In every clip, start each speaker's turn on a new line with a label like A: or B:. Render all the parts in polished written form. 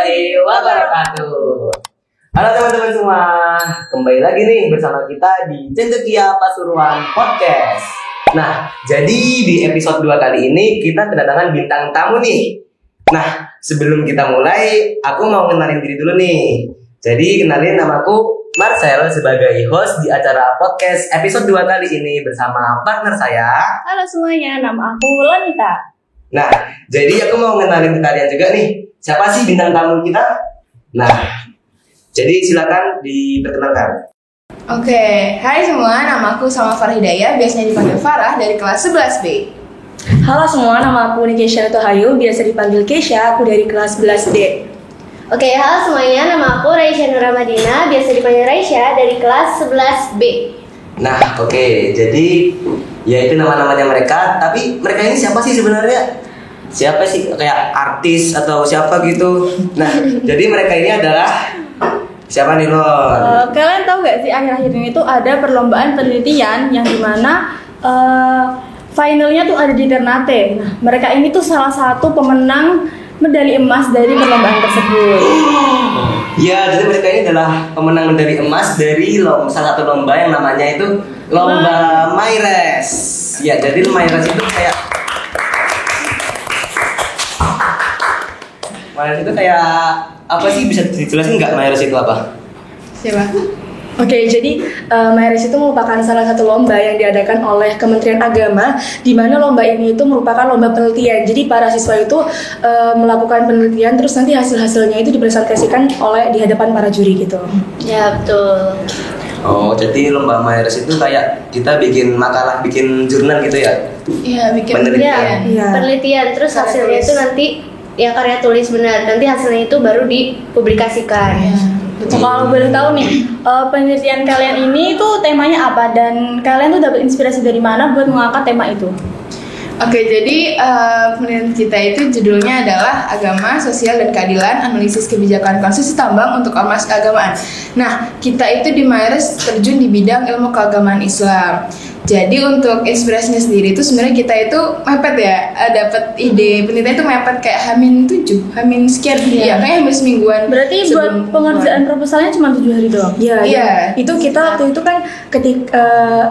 A: warahmatullahi wabarakatuh. Halo teman-teman semua, kembali lagi nih bersama kita di Cendekia Pasuruan Podcast. Nah, jadi di episode 2 kali ini kita kedatangan bintang tamu nih. Nah, sebelum kita mulai, aku mau kenalin diri dulu nih. Jadi kenalin, namaku Marcel sebagai host di acara podcast episode 2 kali ini bersama partner saya.
B: Halo semuanya, nama aku Lonita.
A: Nah, jadi aku mau kenalin ke kalian juga nih. Siapa sih bintang tamu kita? Nah, jadi silakan diperkenalkan.
C: Oke, hai semua, nama aku Salma Farhidayah, biasanya dipanggil Farah dari kelas 11B.
B: Halo semua, nama aku Nikesha Tohayu, biasa dipanggil Kesha, aku dari kelas 11D.
D: Oke, halo semuanya, nama aku Raisya Nura Madina, biasa dipanggil Raisya dari kelas 11B.
A: Nah, oke, jadi ya itu nama-namanya mereka, tapi mereka ini siapa sih sebenarnya? Siapa sih, kayak artis atau siapa gitu? Nah, jadi mereka ini adalah siapa nih, Lon?
B: Kalian tahu gak sih akhir-akhir ini tuh ada perlombaan penelitian yang dimana finalnya tuh ada di Ternate. Nah, mereka ini tuh salah satu pemenang medali emas dari perlombaan tersebut.
A: Ya, jadi mereka ini adalah pemenang medali emas dari salah satu lomba yang namanya itu Lomba Maires. Ya, jadi Maires itu kayak apa sih, bisa dijelasin nggak Maires itu apa?
C: Siapa?
B: Oke, jadi Maires itu merupakan salah satu lomba yang diadakan oleh Kementerian Agama, di mana lomba ini itu merupakan lomba penelitian. Jadi para siswa itu melakukan penelitian, terus nanti hasil-hasilnya itu dipresentasikan di hadapan para juri gitu.
D: Ya, betul.
A: Oh, jadi lomba Maires itu kayak kita bikin makalah, bikin jurnal gitu ya?
C: Iya, bikin
A: penelitian.
B: Iya.
D: Penelitian, terus
C: Karya
D: hasilnya
C: tulis.
D: itu nanti ya karya tulis benar. Nanti hasilnya itu baru dipublikasikan.
C: Iya.
B: Kalau boleh tahu nih, penelitian kalian ini tuh temanya apa dan kalian tuh dapat inspirasi dari mana buat mengangkat tema itu?
C: Oke, jadi penelitian kita itu judulnya adalah Agama, Sosial, dan Keadilan, Analisis Kebijakan Konstitusi Tambang untuk Ormas Keagamaan. Nah, kita itu di Maires terjun di bidang ilmu keagamaan Islam. Jadi untuk inspirasinya sendiri itu sebenarnya kita itu mepet ya, dapat ide penelitian itu mepet kayak H-7, H- sekian, ya kayak hampir semingguan.
B: Berarti buat pengerjaan proposalnya cuma 7 hari doang?
C: Iya.
B: Itu kita waktu itu kan ketika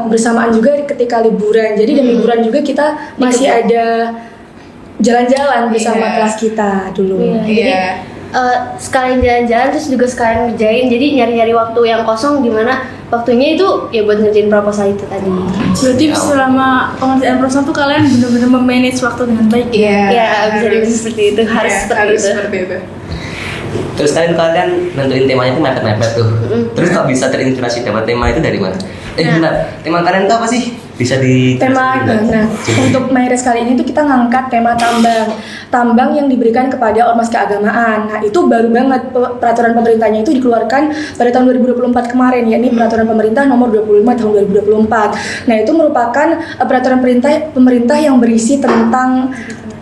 B: bersamaan juga ketika liburan. Jadi dan liburan juga kita masih ada jalan-jalan bersama
C: Iya.
B: kelas kita dulu.
C: Iya.
D: Sekalian jalan-jalan terus juga sekalian ngerjain. Jadi nyari-nyari waktu yang kosong di mana waktunya itu ya buat ngerjain proposal itu tadi.
B: Berarti selama pengerjaan proposal tuh kalian benar-benar memanage waktu dengan baik.
C: Iya.
D: Ya, bisa dibilang seperti itu, harus
C: Iya,
D: seperti
C: harus
D: itu.
C: seperti itu.
A: Terus kalian nentuin temanya itu mepet-mepet tuh. Terus kok bisa terinspirasi dapat tema itu dari mana? Bentar, tema kalian itu apa sih? Bisa di
B: Tema untuk Maires kali ini tuh kita ngangkat tema tambang yang diberikan kepada ormas keagamaan. Nah, itu baru banget peraturan pemerintahnya itu dikeluarkan pada tahun 2024 kemarin, yakni peraturan pemerintah nomor 25 tahun 2024. Nah, itu merupakan peraturan pemerintah yang berisi tentang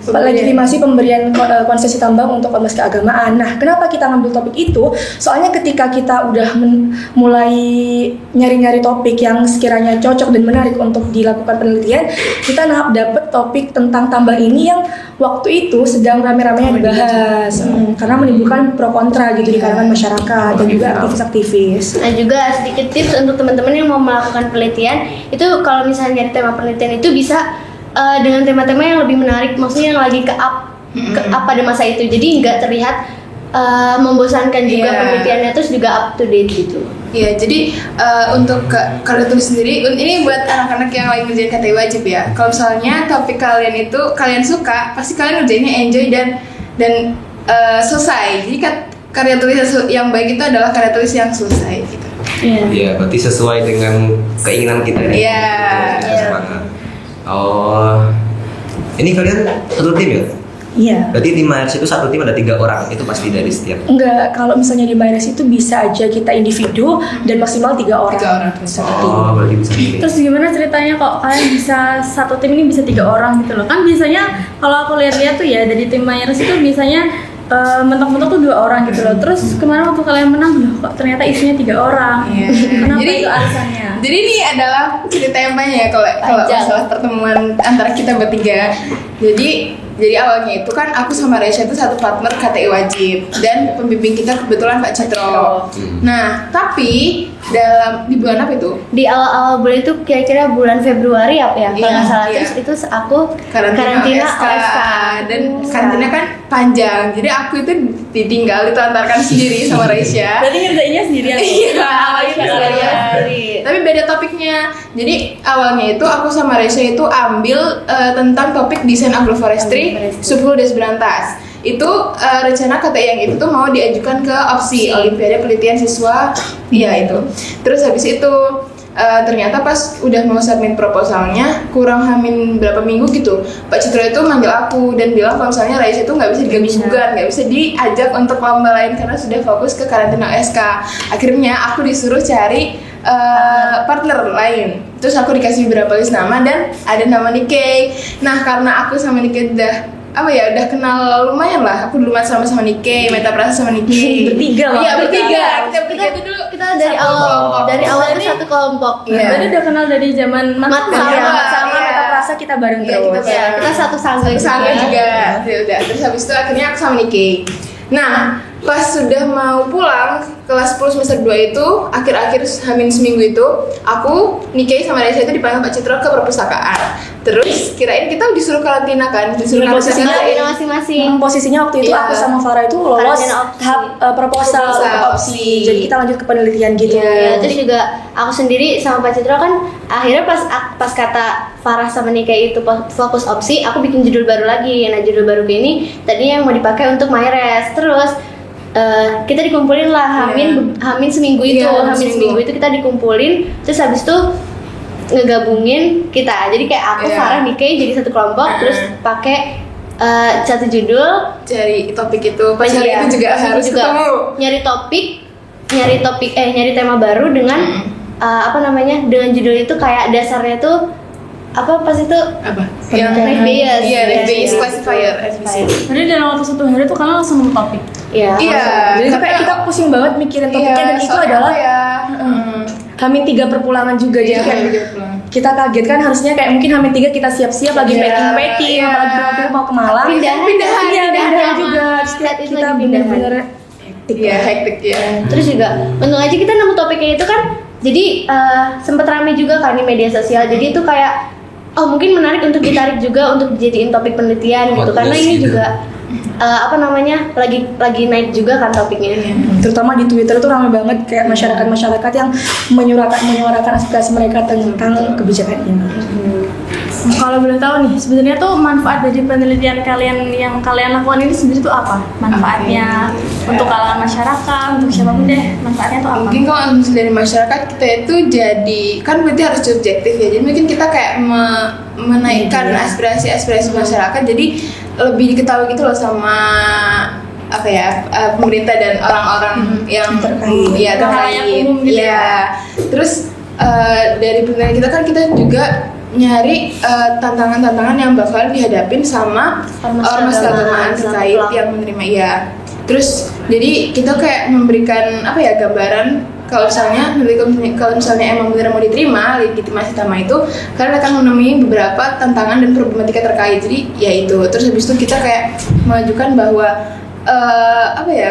B: legitimasi pemberian konsesi tambang untuk ormas keagamaan. Nah, kenapa kita ngambil topik itu? Soalnya ketika kita udah mulai nyari-nyari topik yang sekiranya cocok dan menarik untuk dilakukan penelitian, kita dapet topik tentang tambang ini yang waktu itu sedang rame-ramenya dibahas, karena menimbulkan pro kontra gitu di kalangan masyarakat dan juga aktivis-aktivis.
D: Nah, juga sedikit tips untuk teman-teman yang mau melakukan penelitian, itu kalau misalnya nyari tema penelitian itu bisa dengan tema-tema yang lebih menarik, maksudnya yang lagi ke up pada masa itu, jadi nggak terlihat membosankan juga penelitiannya, terus juga up to date gitu.
C: Iya, jadi untuk karya tulis sendiri, ini buat anak-anak yang lagi ngerjain KTI wajib ya. Kalau misalnya topik kalian itu kalian suka, pasti kalian ngerjainnya enjoy dan selesai. Jadi karya tulis yang baik itu adalah karya tulis yang selesai gitu.
A: Iya, berarti sesuai dengan keinginan kita nih.
C: Iya.
A: Semangat. Oh, ini kalian satu tim ya?
B: Iya.
A: Berarti di Maires itu satu tim ada 3 orang, itu pasti dari setiap.
B: Enggak, kalau misalnya di Maires itu bisa aja kita individu dan maksimal 3 orang.
C: 3 orang.
B: Satu tim.
A: Oh, berarti bisa pilih.
B: Terus gimana ceritanya kok kalian bisa satu tim ini bisa 3 orang gitu loh? Kan biasanya kalau aku lihat-lihat tuh ya dari tim Maires itu biasanya mentok-mentok tuh 2 orang gitu loh. Terus kemarin waktu kalian menang loh, kok ternyata isinya 3 orang.
C: Iya.
B: Kenapa
C: Jadi-
B: itu alasannya?
C: Jadi ini adalah cerita yang banyak ya kalau
D: Panjang.
C: masalah pertemuan antara kita bertiga. Jadi Jadi awalnya itu kan aku sama Resya itu satu partner KTI wajib dan pembimbing kita kebetulan Pak Citro. Nah, tapi di bulan apa itu?
D: Di awal-awal bulan itu kira-kira bulan Februari apa ya? Kalau nggak salah.
C: Iya.
D: Terus itu aku
C: Karantina
D: OSK.
C: dan karantina kan panjang. Jadi aku itu ditinggal ditelantarkan sendiri sama Resya.
B: Berarti ngerjainnya sendirian.
C: Iya, awalnya
D: sendiri.
C: tapi beda topiknya. Jadi awalnya itu aku sama Resya itu ambil tentang topik desain agroforestry subhul des Berantas. Itu rencana KTI yang itu tuh mau diajukan ke opsi Olimpiade Penelitian Siswa. Iya itu. Terus habis itu ternyata pas udah mau submit proposalnya kurang hamin berapa minggu gitu, Pak Citro itu manggil aku dan bilang kalau misalnya Raisa itu nggak bisa digabung-gugat, nggak bisa diajak untuk lomba lain karena sudah fokus ke karantina OSK. Akhirnya aku disuruh cari partner lain. Terus aku dikasih beberapa list nama dan ada nama Nikkei. Nah karena aku sama Nikkei udah kenal lumayan lah. Aku dulu sama Nikkei, Meta Prasa sama Nikkei.
B: Bertiga lah.
C: Iya bertiga. Kita itu dulu
D: Kita dari awal itu satu kelompok.
C: Iya.
B: Berarti udah kenal dari zaman
D: Sama.
B: sama
C: Iya.
B: Meta Prasa kita bareng
C: Iya,
B: terus.
C: kita
D: Ya, kita satu sangga
C: Sangga juga. Ya udah. Terus habis itu akhirnya aku sama Nikkei. Nah, pas sudah mau pulang kelas 10 semester 2 itu akhir-akhir hamin seminggu itu aku Nikkei sama Resya itu dipanggil Pak Citro ke perpustakaan. Terus kirain kita disuruh karantina kan, disuruh
B: Posisinya
C: karantina.
D: masing-masing.
B: Posisinya waktu itu
C: Iya.
B: aku sama Farah itu lolos
D: Karantina opsi.
B: tahap proposal
C: Proposal,
B: untuk opsi.
C: opsi.
B: Jadi kita lanjut ke penelitian gitu.
C: Iya.
D: Ya, terus juga aku sendiri sama Pak Citro kan akhirnya pas kata Farah sama Nikkei itu fokus opsi, aku bikin judul baru lagi. Nah judul baru ini tadi yang mau dipakai untuk MyRes. Terus kita dikumpulin lah hamin seminggu itu,
C: Iya,
D: hamin seminggu itu kita dikumpulin. Terus habis itu ngegabungin kita. Jadi kayak aku,
C: Iya.
D: Farah, Nikkei jadi satu kelompok. Terus pakai satu judul.
C: Cari topik itu. Pas hari
D: Iya,
C: itu juga
D: pas itu
C: harus
D: juga
C: ketemu.
D: nyari tema baru dengan dengan judul itu kayak dasarnya tuh pas itu
C: Apa?
D: Rift bias.
C: Iya, Rift bias classifier.
B: Jadi dalam waktu 1 hari tuh kalian langsung nemu topik.
D: Iya.
C: Iya.
B: Jadi itu kayak kita pusing banget mikirin topiknya dan itu
C: soalnya
B: adalah
C: apa ya?
B: hamin 3 perpulangan juga. Jadi
C: Iya,
B: kayak
C: hamin 3 perpulangan.
B: kita kaget kan harusnya kayak mungkin hamin 3 kita siap-siap lagi
C: Iya,
B: packing,
C: iya.
B: apalagi waktu mau ke Malang.
D: Pindahan
B: juga. Terus
D: Saat itu
B: kita
D: lagi pindahan.
B: bener-bener
C: Iya, hektik ya.
D: Terus juga untung aja kita nemu topiknya itu kan. Jadi sempet rame juga kan di media sosial. Jadi itu kayak mungkin menarik untuk ditarik juga untuk dijadiin topik penelitian gitu. Karena ini juga lagi naik juga kan topiknya.
B: terutama di Twitter tuh ramai banget kayak masyarakat yang menyuarakan aspirasi mereka tentang kebijakan ini.
E: Kalau boleh tahu nih, sebenarnya tuh manfaat dari penelitian kalian yang kalian lakukan ini sendiri tuh apa? Manfaatnya untuk kalangan masyarakat, untuk siapapun deh, manfaatnya tuh apa?
C: Mungkin kalau misalnya dari masyarakat kita itu jadi kan berarti harus subjektif ya. Jadi mungkin kita kayak menaikkan aspirasi masyarakat. Jadi lebih diketahui gitu loh sama pemerintah dan orang-orang yang
B: terkait.
E: Hal-hal yang umum gitu
C: Iya. Terus dari penelitian kita kan kita juga nyari tantangan-tantangan yang bakal dihadapin sama ormas keagamaan terkait yang menerima Terus jadi kita kayak memberikan gambaran kalau misalnya emang benar mau diterima legitimasi utama itu kalian akan menemui beberapa tantangan dan problematika terkait. Jadi itu terus habis itu kita kayak mengajukan bahwa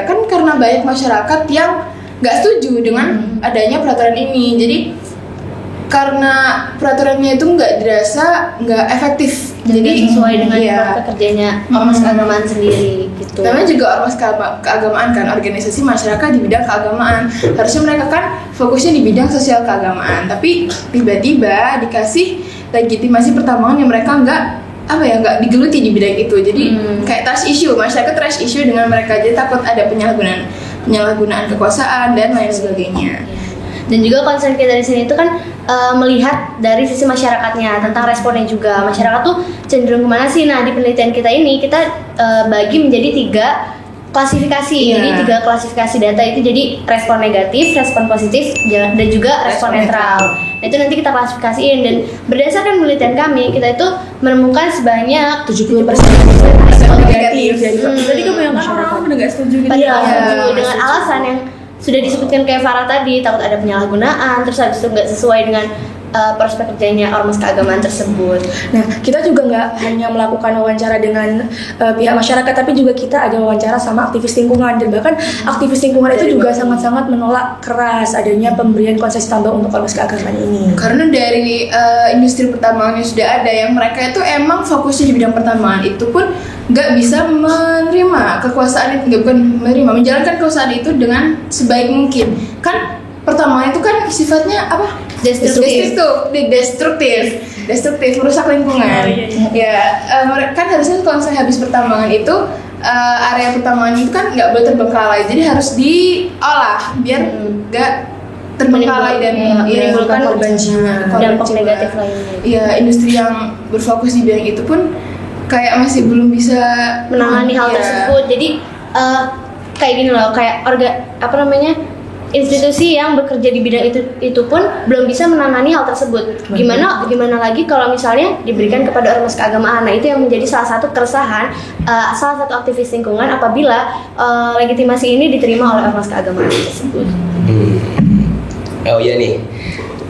C: kan karena banyak masyarakat yang nggak setuju dengan adanya peraturan ini. Jadi karena peraturannya itu nggak efektif, jadi
D: sesuai dengan praktek kerjanya ormas keagamaan sendiri gitu.
C: Namanya juga ormas keagamaan kan, organisasi masyarakat di bidang keagamaan. Harusnya mereka kan fokusnya di bidang sosial keagamaan, tapi tiba-tiba dikasih legitimasi pertambangan yang mereka nggak digeluti di bidang itu. Jadi kayak trust issue, masyarakat trust issue dengan mereka, jadi takut ada penyalahgunaan kekuasaan dan lain sebagainya.
D: Dan juga concern kita di sini itu kan melihat dari sisi masyarakatnya tentang responnya juga. Masyarakat tuh cenderung kemana sih? Nah di penelitian kita ini kita bagi menjadi 3 klasifikasi. Jadi 3 klasifikasi data itu jadi respon negatif, respon positif, dan juga respon netral. Nah itu nanti kita klasifikasiin dan berdasarkan penelitian kami kita itu menemukan sebanyak
B: 70%
D: respon
C: negatif.
E: Jadi kebanyakan orang udah nggak setuju gitu.
D: Padahal setuju dengan alasan yang sudah disebutkan kayak Farah tadi, takut ada penyalahgunaan, terus habis itu nggak sesuai dengan prospek kerjanya ormas keagamaan tersebut.
B: Nah, kita juga nggak hanya melakukan wawancara dengan pihak masyarakat, tapi juga kita ada wawancara sama aktivis lingkungan. Dan bahkan aktivis lingkungan itu juga sangat-sangat menolak keras adanya pemberian konsesi tambang untuk ormas keagamaan ini.
C: Karena dari industri pertambangan yang sudah ada, yang mereka itu emang fokusnya di bidang pertambangan, itu pun nggak bisa menerima kekuasaan itu, nggak bukan menerima, menjalankan kekuasaan itu dengan sebaik mungkin. Kan pertambangan itu kan sifatnya apa? Destruktif, merusak lingkungan. Mereka kan harusnya kalau misalnya habis pertambangan itu area pertambangan itu kan nggak boleh terbengkalai, jadi harus diolah biar nggak terbengkalai dan
D: menimbulkan
B: korban jiwa,
D: dampak negatif lainnya.
C: Iya, industri yang berfokus di bidang itu pun kayak masih belum bisa
D: menangani hal tersebut. Jadi kayak gini loh, kayak institusi yang bekerja di bidang itu pun belum bisa menangani hal tersebut. Gimana lagi kalau misalnya diberikan kepada ormas keagamaan. Nah, itu yang menjadi salah satu keresahan salah satu aktivis lingkungan apabila legitimasi ini diterima oleh ormas keagamaan tersebut.
A: Oh iya nih,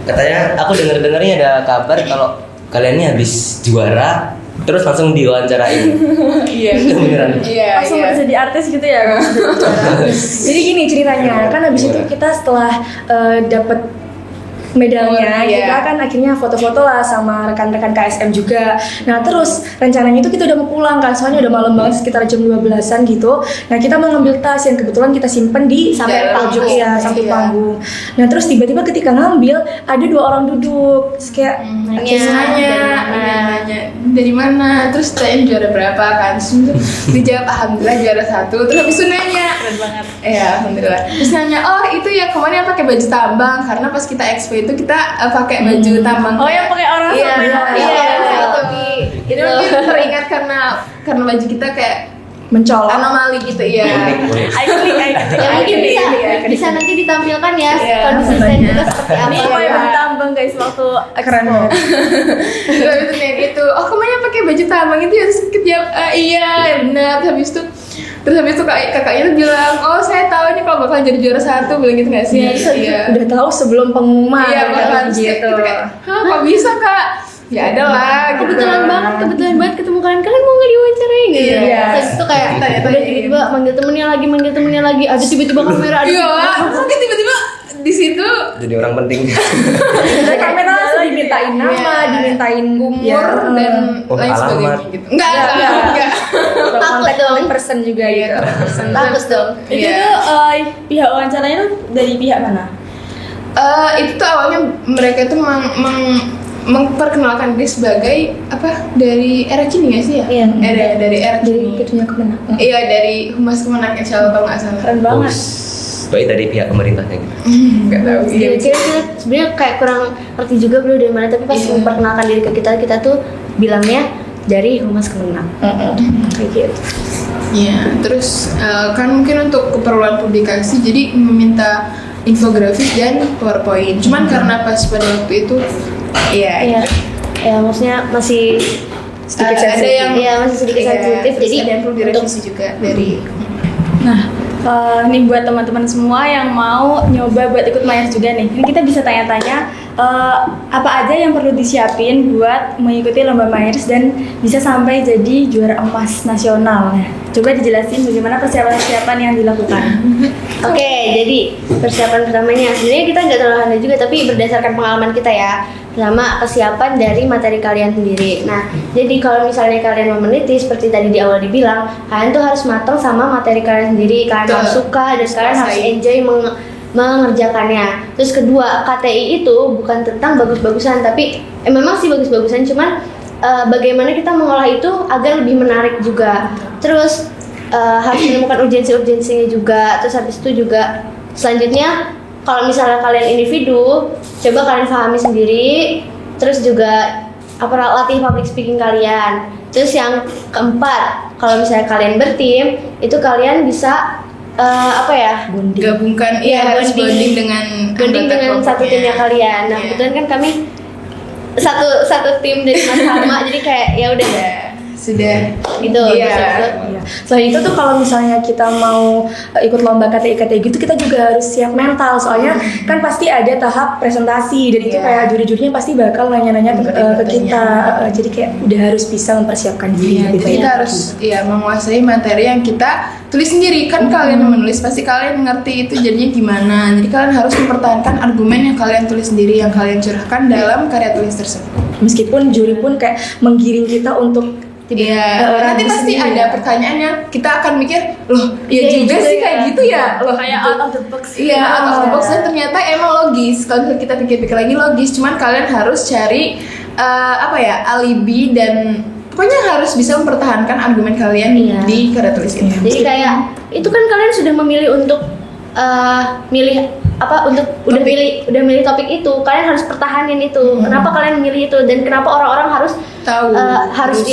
A: katanya aku dengar-dengarnya ada kabar kalau kalian ini habis juara terus langsung diwawancarain.
C: Iya.
A: Itu beneran.
C: Iya.
B: Langsung jadi artis gitu ya. Jadi gini ceritanya, kan habis itu kita setelah dapat medalnya, kita kan akhirnya foto-foto lah sama rekan-rekan KSM juga. Nah terus rencananya itu kita udah mau pulang kan, soalnya udah malam banget sekitar jam 12-an gitu. Nah kita mau ngambil tas yang kebetulan kita simpen di samping panggung, samping panggung. Nah terus tiba-tiba ketika ngambil ada 2 orang duduk, terus kayak
C: nanya dari mana, terus tanya juara berapa kan, terus dijawab alhamdulillah juara 1, terus habis itu nanya
E: Keren banget.
C: iya alhamdulillah, terus nanya oh itu ya kemarin pakai baju tambang, karena pas kita expo itu kita pakai baju tambang.
E: Oh yang pakai orang
C: iya
D: Itu
C: itu mungkin teringat karena baju kita kayak
B: mencolok.
C: anomali gitu ya.
E: Ikonik.
D: Ya mungkin bisa nanti ditampilkan ya
C: Iya,
D: konsisten
C: makanya.
D: kita seperti apa.
E: Ini pakai baju tambang guys waktu
B: Keren banget.
C: Terus itu oh kemarin pakai baju tambang itu ya, terus kejawab iya benar. Terus habis itu kakaknya tuh bilang oh saya tahu ini kalau bakal jadi juara 1, bilang gitu nggak sih? Iya.
B: Udah tahu sebelum pengumuman.
C: Iya bakalan
B: gitu.
C: kayak hah kok bisa kak? Ya ada lah gitu.
D: Kebetulan banget ketemu kalian mau nggak diwawancarain gitu.
C: Iya.
D: Terus itu kayak udah tiba-tiba manggil temennya lagi, ada tiba-tiba kamera ada.
C: Iya, mungkin tiba-tiba di situ
A: Jadi orang penting.
B: Dari kamera langsung dimintain nama, dimintain
C: umur dan lain sebagainya gitu. Enggak.
B: Kontak person juga gitu.
D: Bagus dong.
E: itu tuh pihak wawancaranya tuh dari pihak mana?
C: Itu tuh awalnya mereka tuh memperkenalkan diri sebagai apa dari era Kini nggak sih ya?
D: Iya.
C: Dari era
B: Dari
C: Kini.
B: gedungnya kemana?
C: Iya dari Humas Kemenang insya Allah kalau nggak salah.
E: Keren banget.
A: Baik dari pihak pemerintahnya gitu.
C: Nggak tahu. Iya.
D: Kira-kira sebenarnya kayak kurang ngerti juga beliau dari mana, tapi pas memperkenalkan diri ke kita tuh bilangnya dari Humas Kemenang. Kayak gitu.
C: Iya. Terus kan mungkin untuk keperluan publikasi jadi meminta infografis dan PowerPoint. Cuman karena pas pada waktu itu
D: Iya. Ya maksudnya masih
B: Sedikit
C: ada
B: sensitif.
C: yang
D: Iya, masih sedikit sensitif,
C: terus
D: jadi
C: ada yang perlu direvisi juga dari
E: Nah, ini buat teman-teman semua yang mau nyoba buat ikut Myers juga nih. Ini kita bisa tanya-tanya apa aja yang perlu disiapin buat mengikuti lomba Myers dan bisa sampai jadi juara emas nasional. Nah, coba dijelasin bagaimana persiapan-persiapan yang dilakukan.
D: Oke, jadi persiapan pertamanya sebenarnya kita nggak terlalu handal juga, tapi berdasarkan pengalaman kita ya, sama kesiapan dari materi kalian sendiri. Nah, jadi kalau misalnya kalian mau meneliti seperti tadi di awal dibilang, kalian tuh harus matang sama materi kalian sendiri, kalian harus suka dan kalian harus enjoy mengerjakannya. Terus kedua, KTI itu bukan tentang bagus-bagusan, tapi memang sih bagus-bagusan, cuman bagaimana kita mengolah itu agar lebih menarik juga. Terus harus menemukan urgensi-urgensinya juga. Terus habis itu juga selanjutnya kalau misalnya kalian individu, coba kalian pahami sendiri. Terus juga latih public speaking kalian. Terus yang keempat, kalau misalnya kalian bertim, itu kalian bisa
C: gabungkan harus bonding dengan
D: satu timnya kalian. Nah, kebetulan kan kami satu tim dari Mas Hama, jadi kayak ya udah
C: sudah
D: Gitu.
C: Iya.
B: Iya. Selain itu tuh kalau misalnya kita mau ikut lomba KTI gitu kita juga harus siap mental soalnya kan pasti ada tahap presentasi dan itu
C: Iya.
B: kayak juri-jurinya pasti bakal nanya-nanya ke
C: Bertanya.
B: kita. Jadi kayak udah harus bisa mempersiapkan diri
C: Iya,
B: gitu
C: jadi
B: ya.
C: kita harus menguasai materi yang kita tulis sendiri kan. Kalian menulis pasti kalian ngerti itu jadinya gimana. Jadi kalian harus mempertahankan argumen yang kalian tulis sendiri, yang kalian curahkan dalam karya tulis tersebut.
B: Meskipun juri pun kayak menggiring kita untuk
C: Iya, nanti
B: ragu
C: pasti
B: sendiri.
C: ada pertanyaan yang kita akan mikir, loh, ya
D: Iya,
C: juga
D: juga
C: sih
D: ya.
C: kayak gitu ya, loh,
E: Kayak
C: gitu.
E: out of the box.
C: Iya, out of the box dan ternyata emang logis. Kalau kita pikir-pikir lagi logis, cuman kalian harus cari alibi dan pokoknya harus bisa mempertahankan argumen kalian
D: Iya.
C: di karya tulis itu.
D: Jadi kayak itu kan kalian sudah memilih untuk milih udah milih topik itu, kalian harus pertahanin itu. Kenapa kalian milih itu dan kenapa orang-orang harus
C: Tahu.
D: harus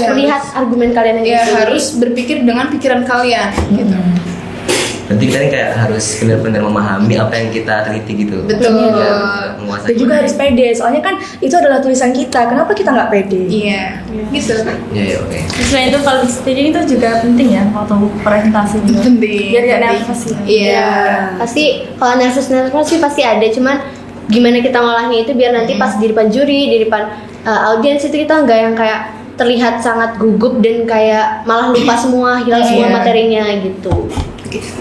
D: melihat argumen kalian yang
C: Ya
D: itu.
C: harus berpikir dengan pikiran kalian gitu.
A: Berarti kita nih kayak harus benar-benar memahami apa yang kita teliti gitu.
C: Betul.
A: Ya, menguasai.
B: dan juga harus pede soalnya kan itu adalah tulisan kita. Kenapa kita nggak pede?
C: Iya, gitu.
A: Ya, oke.
E: Selain itu public speaking itu juga penting ya waktu presentasi gitu.
C: Penting.
E: Biar gak
C: penting.
E: nervous ya.
C: Iya.
D: Pasti kalau nervous sih pasti ada, cuman gimana kita ngolahnya itu biar nanti pas di depan juri, di depan audiens itu kita nggak yang kayak terlihat sangat gugup dan kayak malah lupa semua, hilang semua
C: Iya.
D: materinya gitu.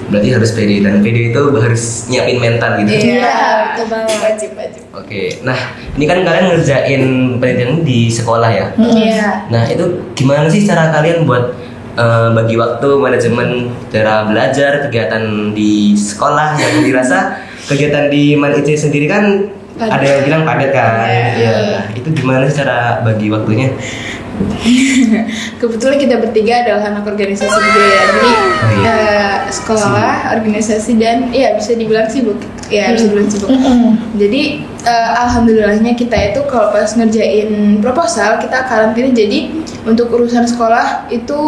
A: Berarti harus pede dan pede itu harus nyiapin mental gitu.
C: Iya,
B: betul banget.
C: wajib.
A: Oke, nah ini kan kalian ngerjain penelitian di sekolah ya.
C: Iya.
A: Nah itu gimana sih cara kalian buat bagi waktu, manajemen, cara belajar, kegiatan di sekolah yang dirasa kegiatan di Man IC sendiri kan
C: Padat.
A: ada yang bilang padat kan?
C: Iya.
A: Ya, itu gimana sih cara bagi waktunya?
C: Kebetulan kita bertiga adalah anak organisasi juga ya. Jadi
A: iya.
C: sekolah, organisasi dan ya bisa dibilang sibuk. Ya bisa dibilang sibuk. Jadi alhamdulillahnya kita itu kalau pas ngerjain proposal kita karantina. Jadi untuk urusan sekolah itu